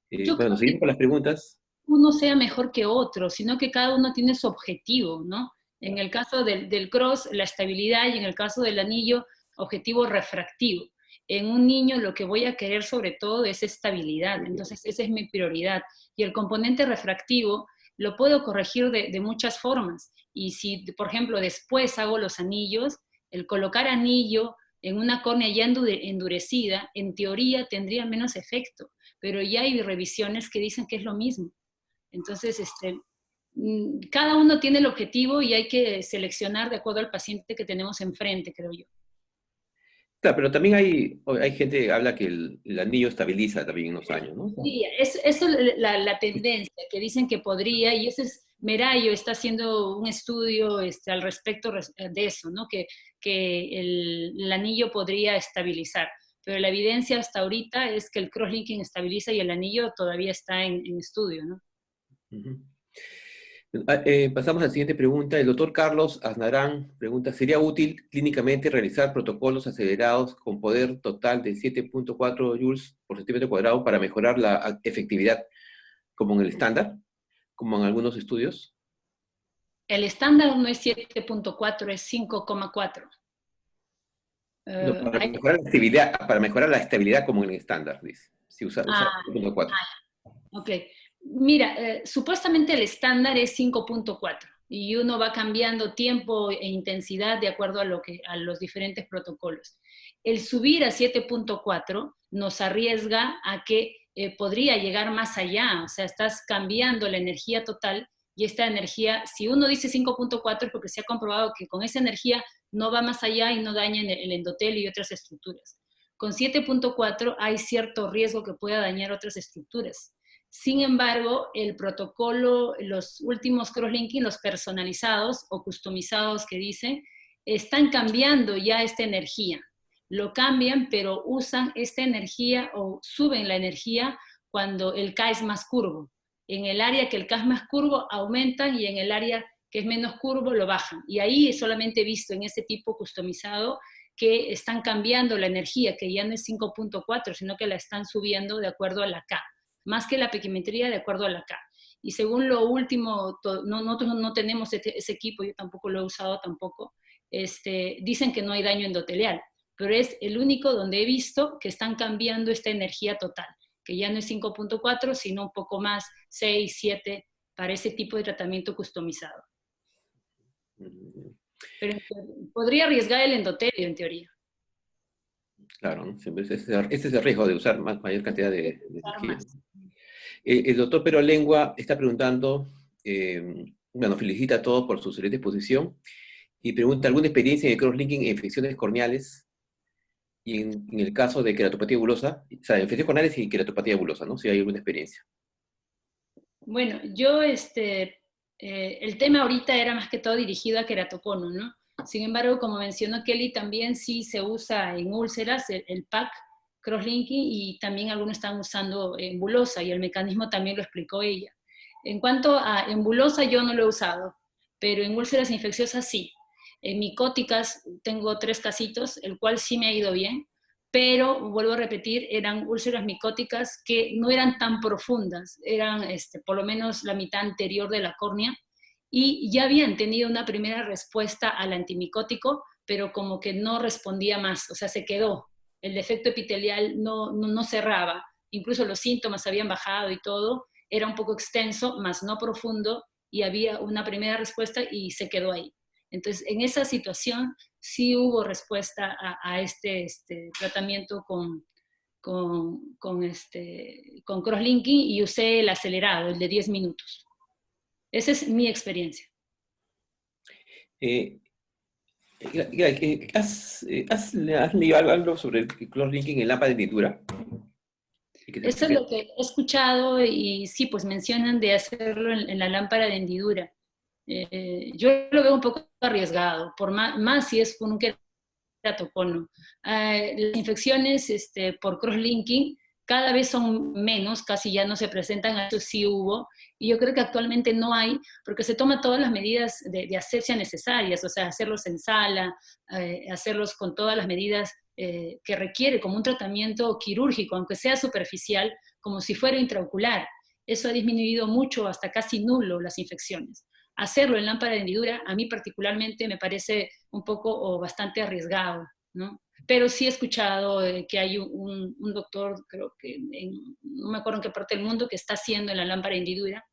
Yo Bueno, creo seguimos que con las preguntas. uno sea mejor que otro, sino que cada uno tiene su objetivo, ¿no? En el caso del cross, la estabilidad, y en el caso del anillo, objetivo refractivo. En un niño lo que voy a querer sobre todo es estabilidad, entonces esa es mi prioridad. Y el componente refractivo lo puedo corregir de muchas formas. Y si, por ejemplo, después hago los anillos, el colocar anillo en una córnea ya endurecida, en teoría tendría menos efecto, pero ya hay revisiones que dicen que es lo mismo. Entonces, cada uno tiene el objetivo y hay que seleccionar de acuerdo al paciente que tenemos enfrente, creo yo. Claro, pero también hay gente que habla que el anillo estabiliza también en unos años, ¿no? Sí, eso es la tendencia, que dicen que podría, y ese es, Merayo está haciendo un estudio al respecto de eso, ¿no? Que el anillo podría estabilizar, pero la evidencia hasta ahorita es que el crosslinking estabiliza y el anillo todavía está en estudio, ¿no? Ujú. Pasamos a la siguiente pregunta. El doctor Carlos Aznarán pregunta, ¿sería útil clínicamente realizar protocolos acelerados con poder total de 7.4 joules por centímetro cuadrado para mejorar la efectividad, como en el estándar, como en algunos estudios? El estándar no es 7.4, es 5,4. No, para mejorar la estabilidad como en el estándar, dice. Si usa 7.4. Ok. Mira, supuestamente el estándar es 5.4 y uno va cambiando tiempo e intensidad de acuerdo a los diferentes protocolos. El subir a 7.4 nos arriesga a que podría llegar más allá, o sea, estás cambiando la energía total y esta energía, si uno dice 5.4 es porque se ha comprobado que con esa energía no va más allá y no daña el endotelio y otras estructuras. Con 7.4 hay cierto riesgo que pueda dañar otras estructuras. Sin embargo, el protocolo, los últimos crosslinking, los personalizados o customizados que dicen, están cambiando ya esta energía. Lo cambian, pero usan esta energía o suben la energía cuando el K es más curvo. En el área que el K es más curvo aumentan y en el área que es menos curvo lo bajan. Y ahí solamente he visto en ese tipo customizado que están cambiando la energía, que ya no es 5.4, sino que la están subiendo de acuerdo a la K, más que la pequimetría de acuerdo a la K. Y según lo último, nosotros no tenemos ese equipo, yo tampoco lo he usado tampoco, dicen que no hay daño endotelial, pero es el único donde he visto que están cambiando esta energía total, que ya no es 5.4, sino un poco más, 6, 7, para ese tipo de tratamiento customizado. Pero podría arriesgar el endotelio, en teoría. Claro, ¿no? Siempre ese es el riesgo de usar mayor cantidad de energía. El doctor Pero Lengua está preguntando, bueno, felicita a todos por su excelente exposición y pregunta, ¿alguna experiencia en el crosslinking en infecciones corneales y en el caso de queratopatía bulosa? O sea, infecciones corneales y queratopatía bulosa, ¿no? Si hay alguna experiencia. Bueno, yo, el tema ahorita era más que todo dirigido a queratocono, ¿no? Sin embargo, como mencionó Kelly, también sí se usa en úlceras el PAC, crosslinking, y también algunos están usando en bulosa, y el mecanismo también lo explicó ella. En cuanto a en bulosa, yo no lo he usado, pero en úlceras infecciosas sí. En micóticas tengo 3 casitos, el cual sí me ha ido bien, pero vuelvo a repetir, eran úlceras micóticas que no eran tan profundas, eran por lo menos la mitad anterior de la córnea, y ya habían tenido una primera respuesta al antimicótico, pero como que no respondía más, o sea, se quedó. El defecto epitelial no cerraba, incluso los síntomas habían bajado y todo, era un poco extenso, más no profundo, y había una primera respuesta y se quedó ahí. Entonces, en esa situación sí hubo respuesta a este tratamiento con crosslinking, y usé el acelerado, el de 10 minutos. Esa es mi experiencia. ¿Has leído algo sobre el crosslinking en lámpara de tintura? Eso es lo que he escuchado y sí, pues mencionan de hacerlo en la lámpara de hendidura. Yo lo veo un poco arriesgado, por más si es con un queratocono. Las infecciones por crosslinking cada vez son menos, casi ya no se presentan, eso sí hubo, y yo creo que actualmente no hay, porque se toman todas las medidas de asepsia necesarias, o sea, hacerlos en sala, hacerlos con todas las medidas que requiere, como un tratamiento quirúrgico, aunque sea superficial, como si fuera intraocular. Eso ha disminuido mucho, hasta casi nulo, las infecciones. Hacerlo en lámpara de hendidura, a mí particularmente me parece un poco o bastante arriesgado, ¿no? Pero sí he escuchado que hay un doctor, creo que no me acuerdo en qué parte del mundo, que está haciendo en la lámpara de hendidura,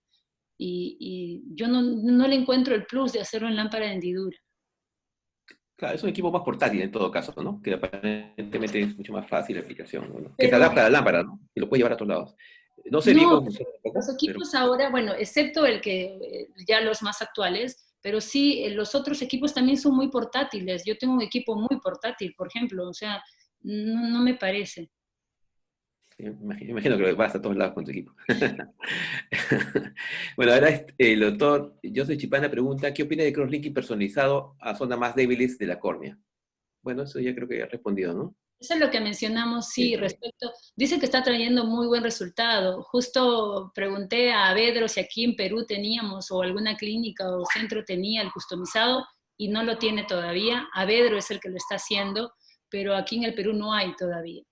y yo no le encuentro el plus de hacerlo en lámpara de hendidura. Claro, es un equipo más portátil en todo caso, ¿no? Que aparentemente es mucho más fácil la aplicación, ¿no? Que se Pero, adapta a la lámpara, ¿no? Y lo puede llevar a todos lados. No sé bien no, cómo funciona un poco, los equipos ahora, bueno, excepto el que ya los más actuales, pero sí, los otros equipos también son muy portátiles. Yo tengo un equipo muy portátil, por ejemplo, o sea, no me parece. imagino que vas a todos lados con tu equipo. Bueno, ahora el doctor Joseph Chipana pregunta, ¿qué opina de crosslinking personalizado a zonas más débiles de la córnea? Bueno, eso ya creo que ya he respondido, ¿no? Eso es lo que mencionamos, sí, Sí. respecto, dice que está trayendo muy buen resultado. Justo pregunté a Vedro si aquí en Perú teníamos o alguna clínica o centro tenía el customizado y no lo tiene todavía. Vedro es el que lo está haciendo, pero aquí en el Perú no hay todavía.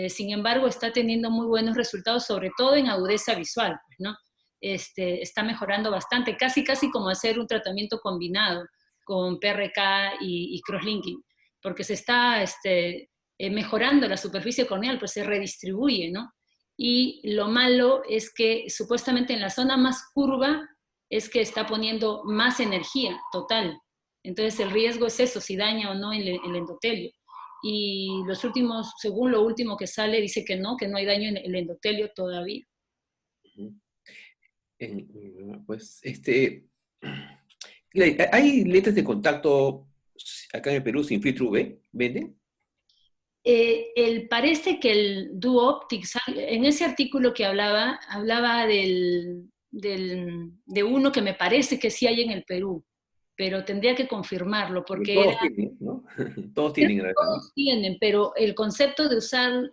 Sin embargo, está teniendo muy buenos resultados, sobre todo en agudeza visual, pues, ¿no? Está mejorando bastante, casi como hacer un tratamiento combinado con PRK y crosslinking, porque se está mejorando la superficie corneal, pues se redistribuye, ¿no? Y lo malo es que supuestamente en la zona más curva es que está poniendo más energía total. Entonces el riesgo es eso, si daña o no el endotelio. Y los últimos, según lo último que sale, dice que no hay daño en el endotelio todavía. Pues, ¿hay lentes de contacto acá en el Perú sin filtro UV? ¿Venden? Parece que el Duoptics, en ese artículo que hablaba de uno que me parece que sí hay en el Perú, pero tendría que confirmarlo, porque Todos tienen, ¿no? Todos tienen, en realidad, ¿no? todos tienen, pero el concepto de usar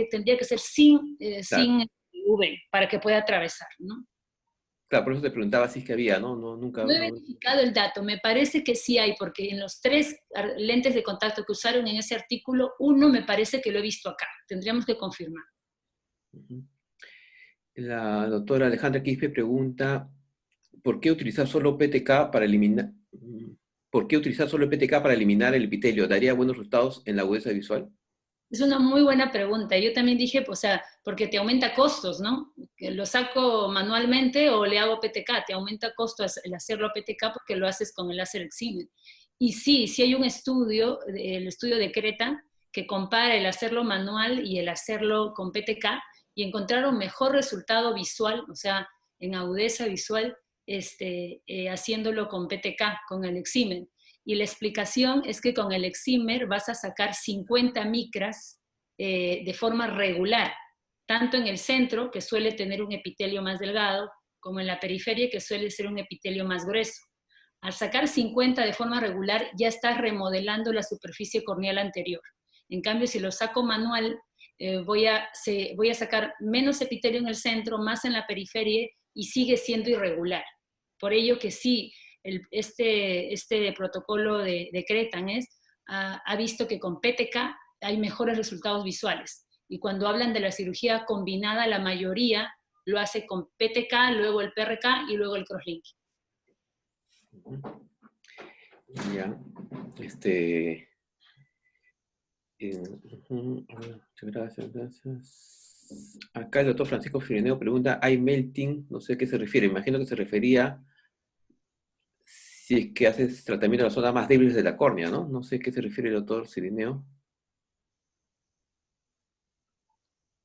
tendría que ser sin Claro. UV, para que pueda atravesar, ¿no? Claro, por eso te preguntaba si es que había, ¿no? Nunca. No he verificado el dato, me parece que sí hay, porque en los 3 lentes de contacto que usaron en ese artículo, uno me parece que lo he visto acá. Tendríamos que confirmar. La doctora Alejandra Quispe pregunta, ¿por qué utilizar solo PTK para eliminar? ¿Por qué utilizar solo PTK para eliminar el epitelio? ¿Daría buenos resultados en la agudeza visual? Es una muy buena pregunta. Yo también dije, o sea, porque te aumenta costos, ¿no? Que lo saco manualmente o le hago PTK, te aumenta costos el hacerlo a PTK porque lo haces con el láser excimer. Y sí hay un estudio, el estudio de Creta, que compara el hacerlo manual y el hacerlo con PTK y encontraron mejor resultado visual, o sea, en agudeza visual, haciéndolo con PTK, con el excimer. Y la explicación es que con el excimer vas a sacar 50 micras de forma regular, tanto en el centro, que suele tener un epitelio más delgado, como en la periferia, que suele ser un epitelio más grueso. Al sacar 50 de forma regular, ya estás remodelando la superficie corneal anterior. En cambio, si lo saco manual, voy a sacar menos epitelio en el centro, más en la periferia, y sigue siendo irregular. Por ello que sí, este protocolo de Cretanes ha visto que con PTK hay mejores resultados visuales. Y cuando hablan de la cirugía combinada, la mayoría lo hace con PTK, luego el PRK y luego el crosslinking. Ya, muchas gracias. Acá el doctor Francisco Fireneo pregunta, ¿hay melting? No sé a qué se refiere, imagino que se refería si es que haces tratamiento de las zonas más débiles de la córnea, ¿no? No sé a qué se refiere el doctor Fireneo.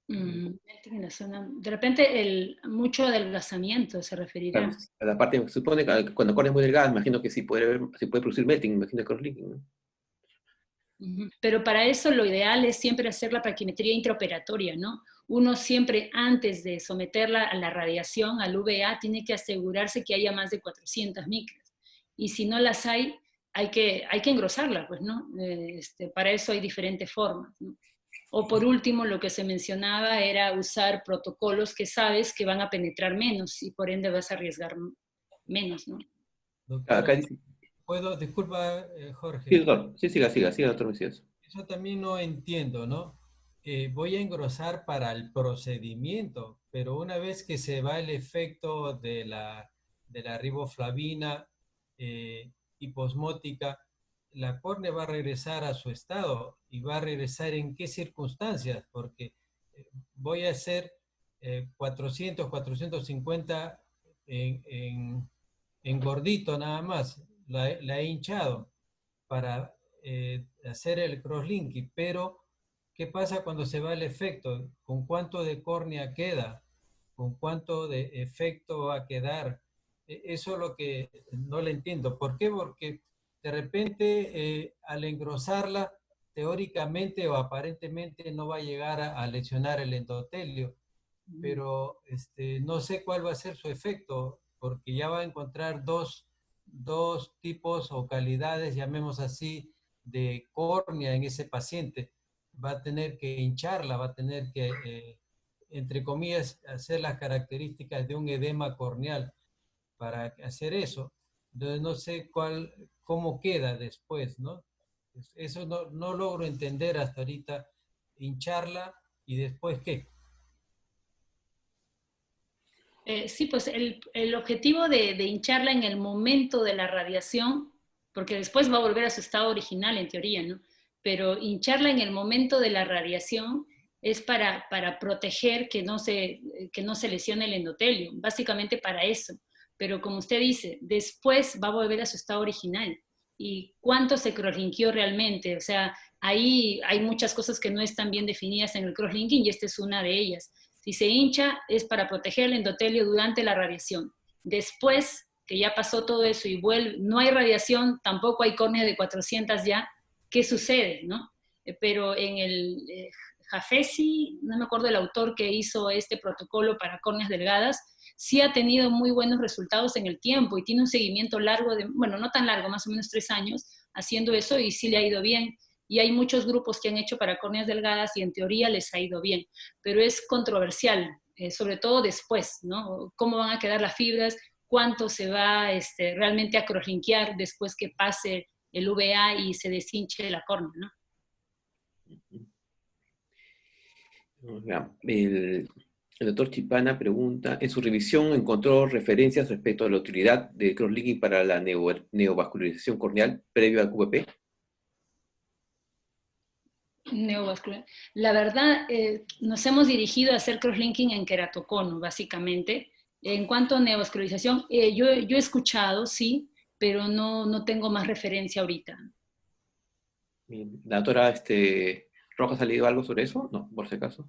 En la zona, de repente mucho adelgazamiento se referirá. Claro, a la parte, se supone que cuando la córnea es muy delgada, imagino que sí puede producir melting, imagino el crosslinking, ¿no? Pero para eso lo ideal es siempre hacer la paquimetría intraoperatoria, ¿no? Uno siempre antes de someterla a la radiación, al UVA, tiene que asegurarse que haya más de 400 micras. Y si no las hay que engrosarla, pues, ¿no? Para eso hay diferentes formas, ¿no? O por último, lo que se mencionaba era usar protocolos que sabes que van a penetrar menos y por ende vas a arriesgar menos, ¿no? Doctora, Acá dice, disculpa, Jorge. sí, doctor, sí, siga, doctor Mesías. Eso también no entiendo, ¿no? Voy a engrosar para el procedimiento, pero una vez que se va el efecto de la riboflavina hiposmótica, la córnea va a regresar a su estado y va a regresar en qué circunstancias, porque voy a hacer 400, 450 en gordito nada más, la he hinchado para hacer el crosslinking, pero ¿qué pasa cuando se va el efecto? ¿Con cuánto de córnea queda? ¿Con cuánto de efecto va a quedar? Eso es lo que no le entiendo. ¿Por qué? Porque de repente al engrosarla, teóricamente o aparentemente no va a llegar a lesionar el endotelio, pero no sé cuál va a ser su efecto, porque ya va a encontrar dos tipos o calidades, llamemos así, de córnea en ese paciente. Va a tener que hincharla, va a tener que, entre comillas, hacer las características de un edema corneal para hacer eso. Entonces no sé cómo queda después, ¿no? Eso no logro entender hasta ahorita, hincharla y después ¿qué? Sí, pues el objetivo de hincharla en el momento de la radiación, porque después va a volver a su estado original en teoría, ¿no? Pero hincharla en el momento de la radiación es para proteger que no se lesione el endotelio, básicamente para eso. Pero como usted dice, después va a volver a su estado original. ¿Y cuánto se crosslinkió realmente? O sea, ahí hay muchas cosas que no están bien definidas en el crosslinking y esta es una de ellas. Si se hincha es para proteger el endotelio durante la radiación. Después que ya pasó todo eso y vuelve, no hay radiación, tampoco hay córnea de 400 ya, ¿qué sucede? ¿No? Pero en el Jafesi, no me acuerdo el autor que hizo este protocolo para córneas delgadas, sí ha tenido muy buenos resultados en el tiempo y tiene un seguimiento largo, bueno, no tan largo, más o menos 3 años, haciendo eso y sí le ha ido bien. Y hay muchos grupos que han hecho para córneas delgadas y en teoría les ha ido bien, pero es controversial, sobre todo después, ¿no? ¿Cómo van a quedar las fibras? ¿Cuánto se va realmente a crosslinkear después que pase el UVA y se deshinche la córnea, ¿no? El doctor Chipana pregunta, en su revisión encontró referencias respecto a la utilidad de crosslinking para la neovascularización corneal previo al QPP. Neovascular. La verdad, nos hemos dirigido a hacer crosslinking en queratocono, básicamente. En cuanto a neovascularización, yo he escuchado, sí, pero no tengo más referencia ahorita. ¿La doctora Rojas ha leído algo sobre eso? No, por si acaso.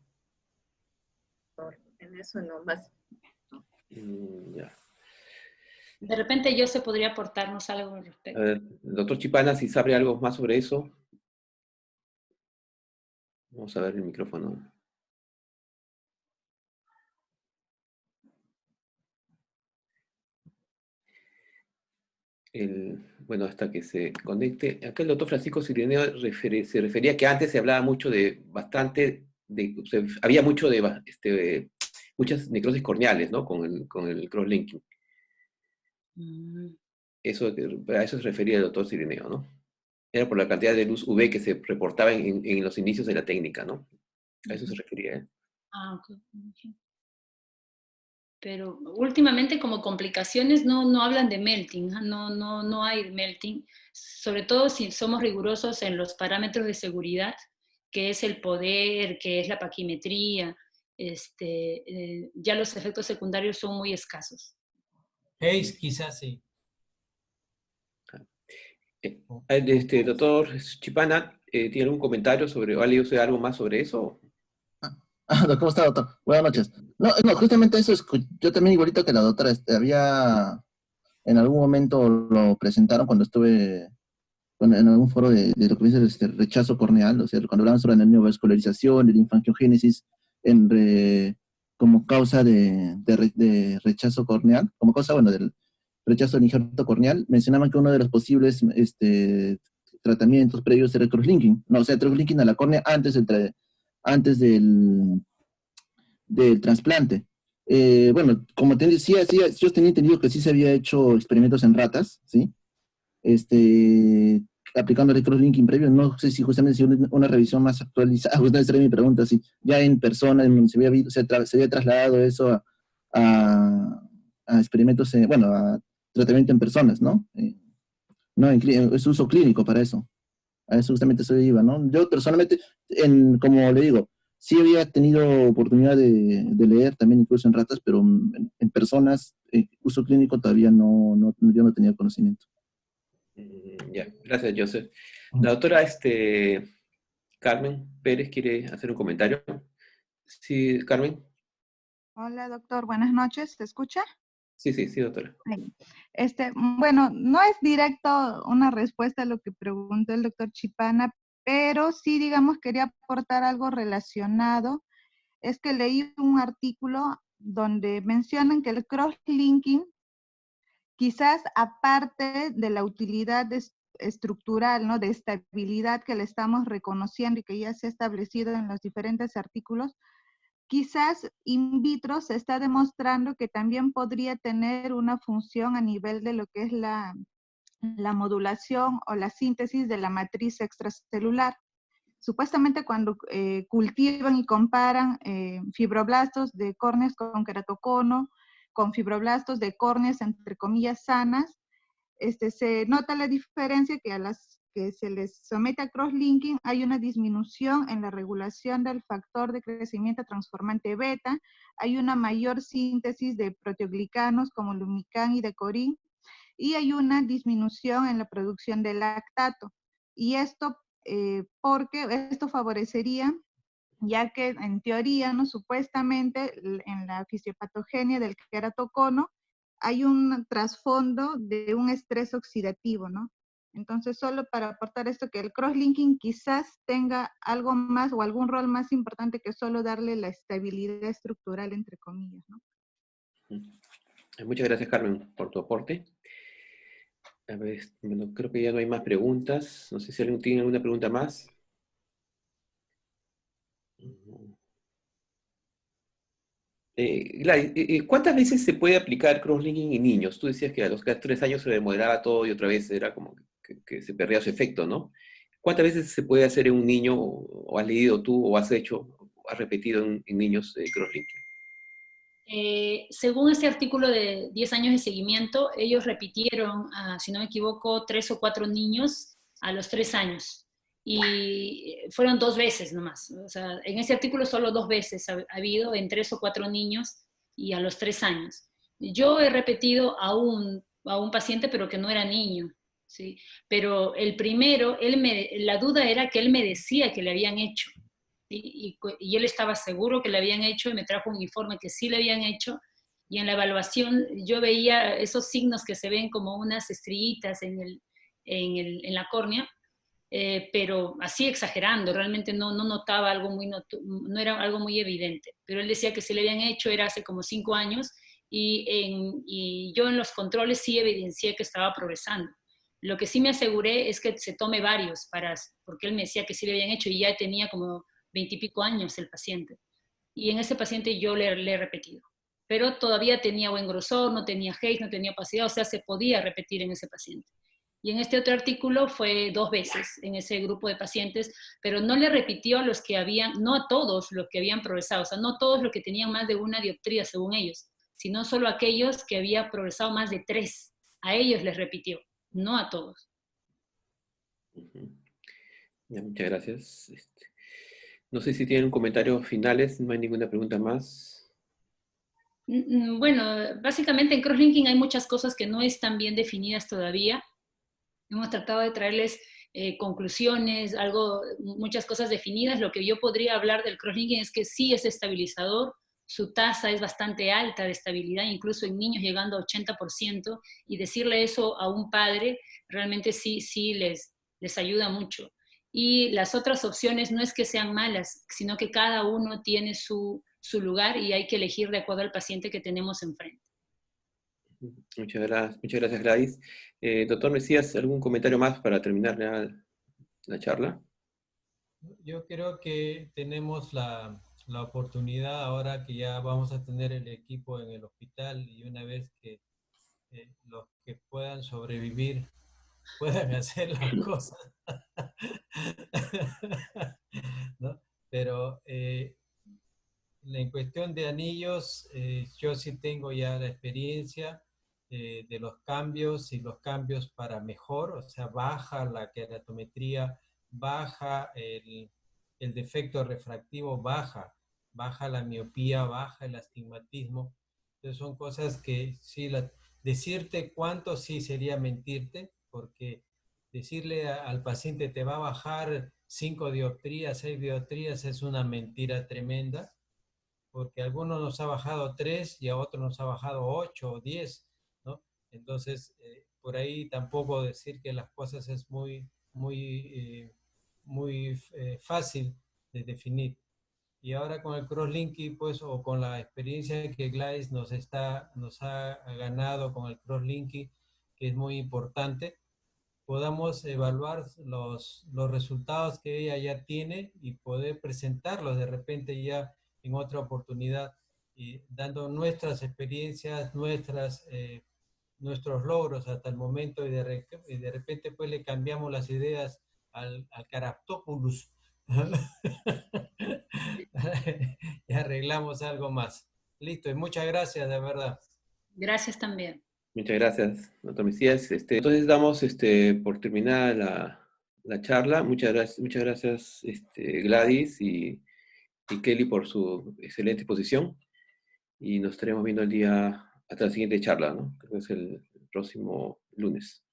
En eso no más. Ya. De repente yo se podría aportarnos algo al respecto. Doctor Chipana, si sabe algo más sobre eso. Vamos a ver el micrófono. Bueno, hasta que se conecte. Acá el doctor Francisco Cirineo se refería que antes se hablaba mucho había mucho muchas necrosis corneales, ¿no? Con el crosslinking. A eso se refería el doctor Cirineo, ¿no? Era por la cantidad de luz UV que se reportaba en los inicios de la técnica, ¿no? A eso se refería él. Ok. Pero últimamente como complicaciones no hablan de melting, no hay melting, sobre todo si somos rigurosos en los parámetros de seguridad, que es el poder, que es la paquimetría, ya los efectos secundarios son muy escasos. Hayes quizás sí. Doctor Chipana, ¿tiene algún comentario sobre, o ha leído usted algo más sobre eso? ¿Cómo está, doctor? Buenas noches. No, justamente eso, yo también igualito que la doctora, había, en algún momento lo presentaron cuando estuve en algún foro de lo que dice rechazo corneal, o sea, cuando hablaban sobre la neovascularización, la infangiogénesis, como causa de rechazo corneal, como causa, bueno, del rechazo del injerto corneal, mencionaban que uno de los posibles tratamientos previos era el crosslinking, no, o sea, el crosslinking a la córnea antes del trasplante. Bueno, como te decía, yo tenía entendido que sí se había hecho experimentos en ratas, ¿sí? Aplicando el crosslinking previo, no sé si justamente una revisión más actualizada, justamente sería mi pregunta, si ya en persona se había trasladado eso a experimentos, bueno, a tratamiento en personas, ¿no? No, es uso clínico para eso. A eso justamente se iba, ¿no? Yo personalmente, como le digo, sí había tenido oportunidad de leer también incluso en ratas, pero en personas, uso clínico todavía yo no tenía conocimiento. Ya, gracias, Joseph. La doctora Carmen Pérez quiere hacer un comentario. Sí, Carmen. Hola, doctor. Buenas noches. ¿Se escucha? Sí, doctora. Bueno, no es directo una respuesta a lo que preguntó el doctor Chipana, pero sí, digamos, quería aportar algo relacionado. Es que leí un artículo donde mencionan que el cross-linking, quizás aparte de la utilidad estructural, ¿no?, de estabilidad que le estamos reconociendo y que ya se ha establecido en los diferentes artículos, quizás in vitro se está demostrando que también podría tener una función a nivel de lo que es la modulación o la síntesis de la matriz extracelular. Supuestamente cuando cultivan y comparan fibroblastos de córneas con queratocono, con fibroblastos de córneas, entre comillas, sanas, se nota la diferencia que a las que se les somete a crosslinking hay una disminución en la regulación del factor de crecimiento transformante beta, hay una mayor síntesis de proteoglicanos como lumican y decorin, y hay una disminución en la producción de lactato. Y esto, porque esto favorecería, ya que en teoría, ¿no?, supuestamente en la fisiopatogenia del queratocono hay un trasfondo de un estrés oxidativo, ¿no? Entonces, solo para aportar esto, que el crosslinking quizás tenga algo más o algún rol más importante que solo darle la estabilidad estructural, entre comillas, ¿no? Muchas gracias, Carmen, por tu aporte. A ver, bueno, creo que ya no hay más preguntas. No sé si alguien tiene alguna pregunta más. Gladys, ¿cuántas veces se puede aplicar crosslinking en niños? Tú decías que a los 3 años se remodelaba todo y otra vez era como que se perdía su efecto, ¿no? ¿Cuántas veces se puede hacer en un niño, o has leído tú, o has hecho, o has repetido en niños crosslinking? Según este artículo de 10 años de seguimiento, ellos repitieron, si no me equivoco, 3 o 4 niños a los 3 años. Y fueron 2 veces nomás. O sea, en ese artículo solo 2 veces ha habido en 3 o 4 niños y a los 3 años. Yo he repetido a un paciente, pero que no era niño, ¿sí? Pero el primero, la duda era que él me decía que le habían hecho. Y él estaba seguro que le habían hecho y me trajo un informe que sí le habían hecho, y en la evaluación yo veía esos signos que se ven como unas estrellitas en la córnea, pero así exagerando, realmente no notaba algo no era algo muy evidente, pero él decía que sí le habían hecho, era hace como 5 años, y yo en los controles sí evidencié que estaba progresando. Lo que sí me aseguré es que se tome varios, porque él me decía que sí le habían hecho y ya tenía como 20 y pico años el paciente. Y en ese paciente yo le he repetido. Pero todavía tenía buen grosor, no tenía Hayes, no tenía opacidad, o sea, se podía repetir en ese paciente. Y en este otro artículo fue 2 veces en ese grupo de pacientes, pero no le repitió a los que habían, no a todos los que habían progresado, o sea, no todos los que tenían más de 1 dioptría según ellos, sino solo aquellos que habían progresado más de 3. A ellos les repitió, no a todos. Ya, muchas gracias. No sé si tienen comentarios finales, no hay ninguna pregunta más. Bueno, básicamente en crosslinking hay muchas cosas que no están bien definidas todavía. Hemos tratado de traerles conclusiones, muchas cosas definidas. Lo que yo podría hablar del crosslinking es que sí es estabilizador, su tasa es bastante alta de estabilidad, incluso en niños llegando a 80%, y decirle eso a un padre realmente sí les ayuda mucho. y las otras opciones no es que sean malas, sino que cada uno tiene su lugar y hay que elegir de acuerdo al paciente que tenemos enfrente. Muchas gracias Gladys. Doctor Mesías, ¿algún comentario más para terminar la charla? Yo creo que tenemos la oportunidad ahora que ya vamos a tener el equipo en el hospital y una vez que los que puedan sobrevivir puedan hacer las cosas. ¿No? Pero en cuestión de anillos, yo sí tengo ya la experiencia de los cambios y los cambios para mejor, o sea, baja la queratometría, baja el defecto refractivo, baja la miopía, baja el astigmatismo. Entonces son cosas que sí, decirte cuánto sí sería mentirte, porque decirle al paciente te va a bajar 5 dioptrías, 6 dioptrías es una mentira tremenda, porque a algunos nos ha bajado 3 y a otros nos ha bajado 8 o 10, ¿no? Entonces, por ahí tampoco decir que las cosas es muy fácil de definir. Y ahora con el crosslinking, pues, o con la experiencia que Gladys nos ha ganado con el crosslinking, que es muy importante, podamos evaluar los resultados que ella ya tiene y poder presentarlos de repente ya en otra oportunidad, y dando nuestras experiencias, nuestros logros hasta el momento, y de repente pues le cambiamos las ideas al Caractopoulos y arreglamos algo más. Listo, y muchas gracias, de verdad. Gracias también. Muchas gracias, doctor Mesías. Entonces damos por terminada la charla. Muchas gracias Gladys y Kelly por su excelente exposición. Y nos estaremos viendo hasta la siguiente charla, ¿no? Creo que es el próximo lunes.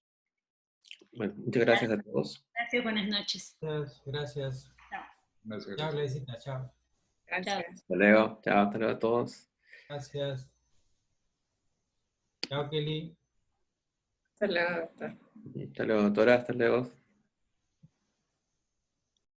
Bueno, muchas gracias a todos. Gracias, buenas noches. Gracias. Chao. Gracias. Chao, Gladysita, chao. Gracias. Hasta luego. Chao, hasta luego a todos. Gracias. Chao, Kelly. Hasta luego, doctor. Hasta luego, doctora. Hasta luego.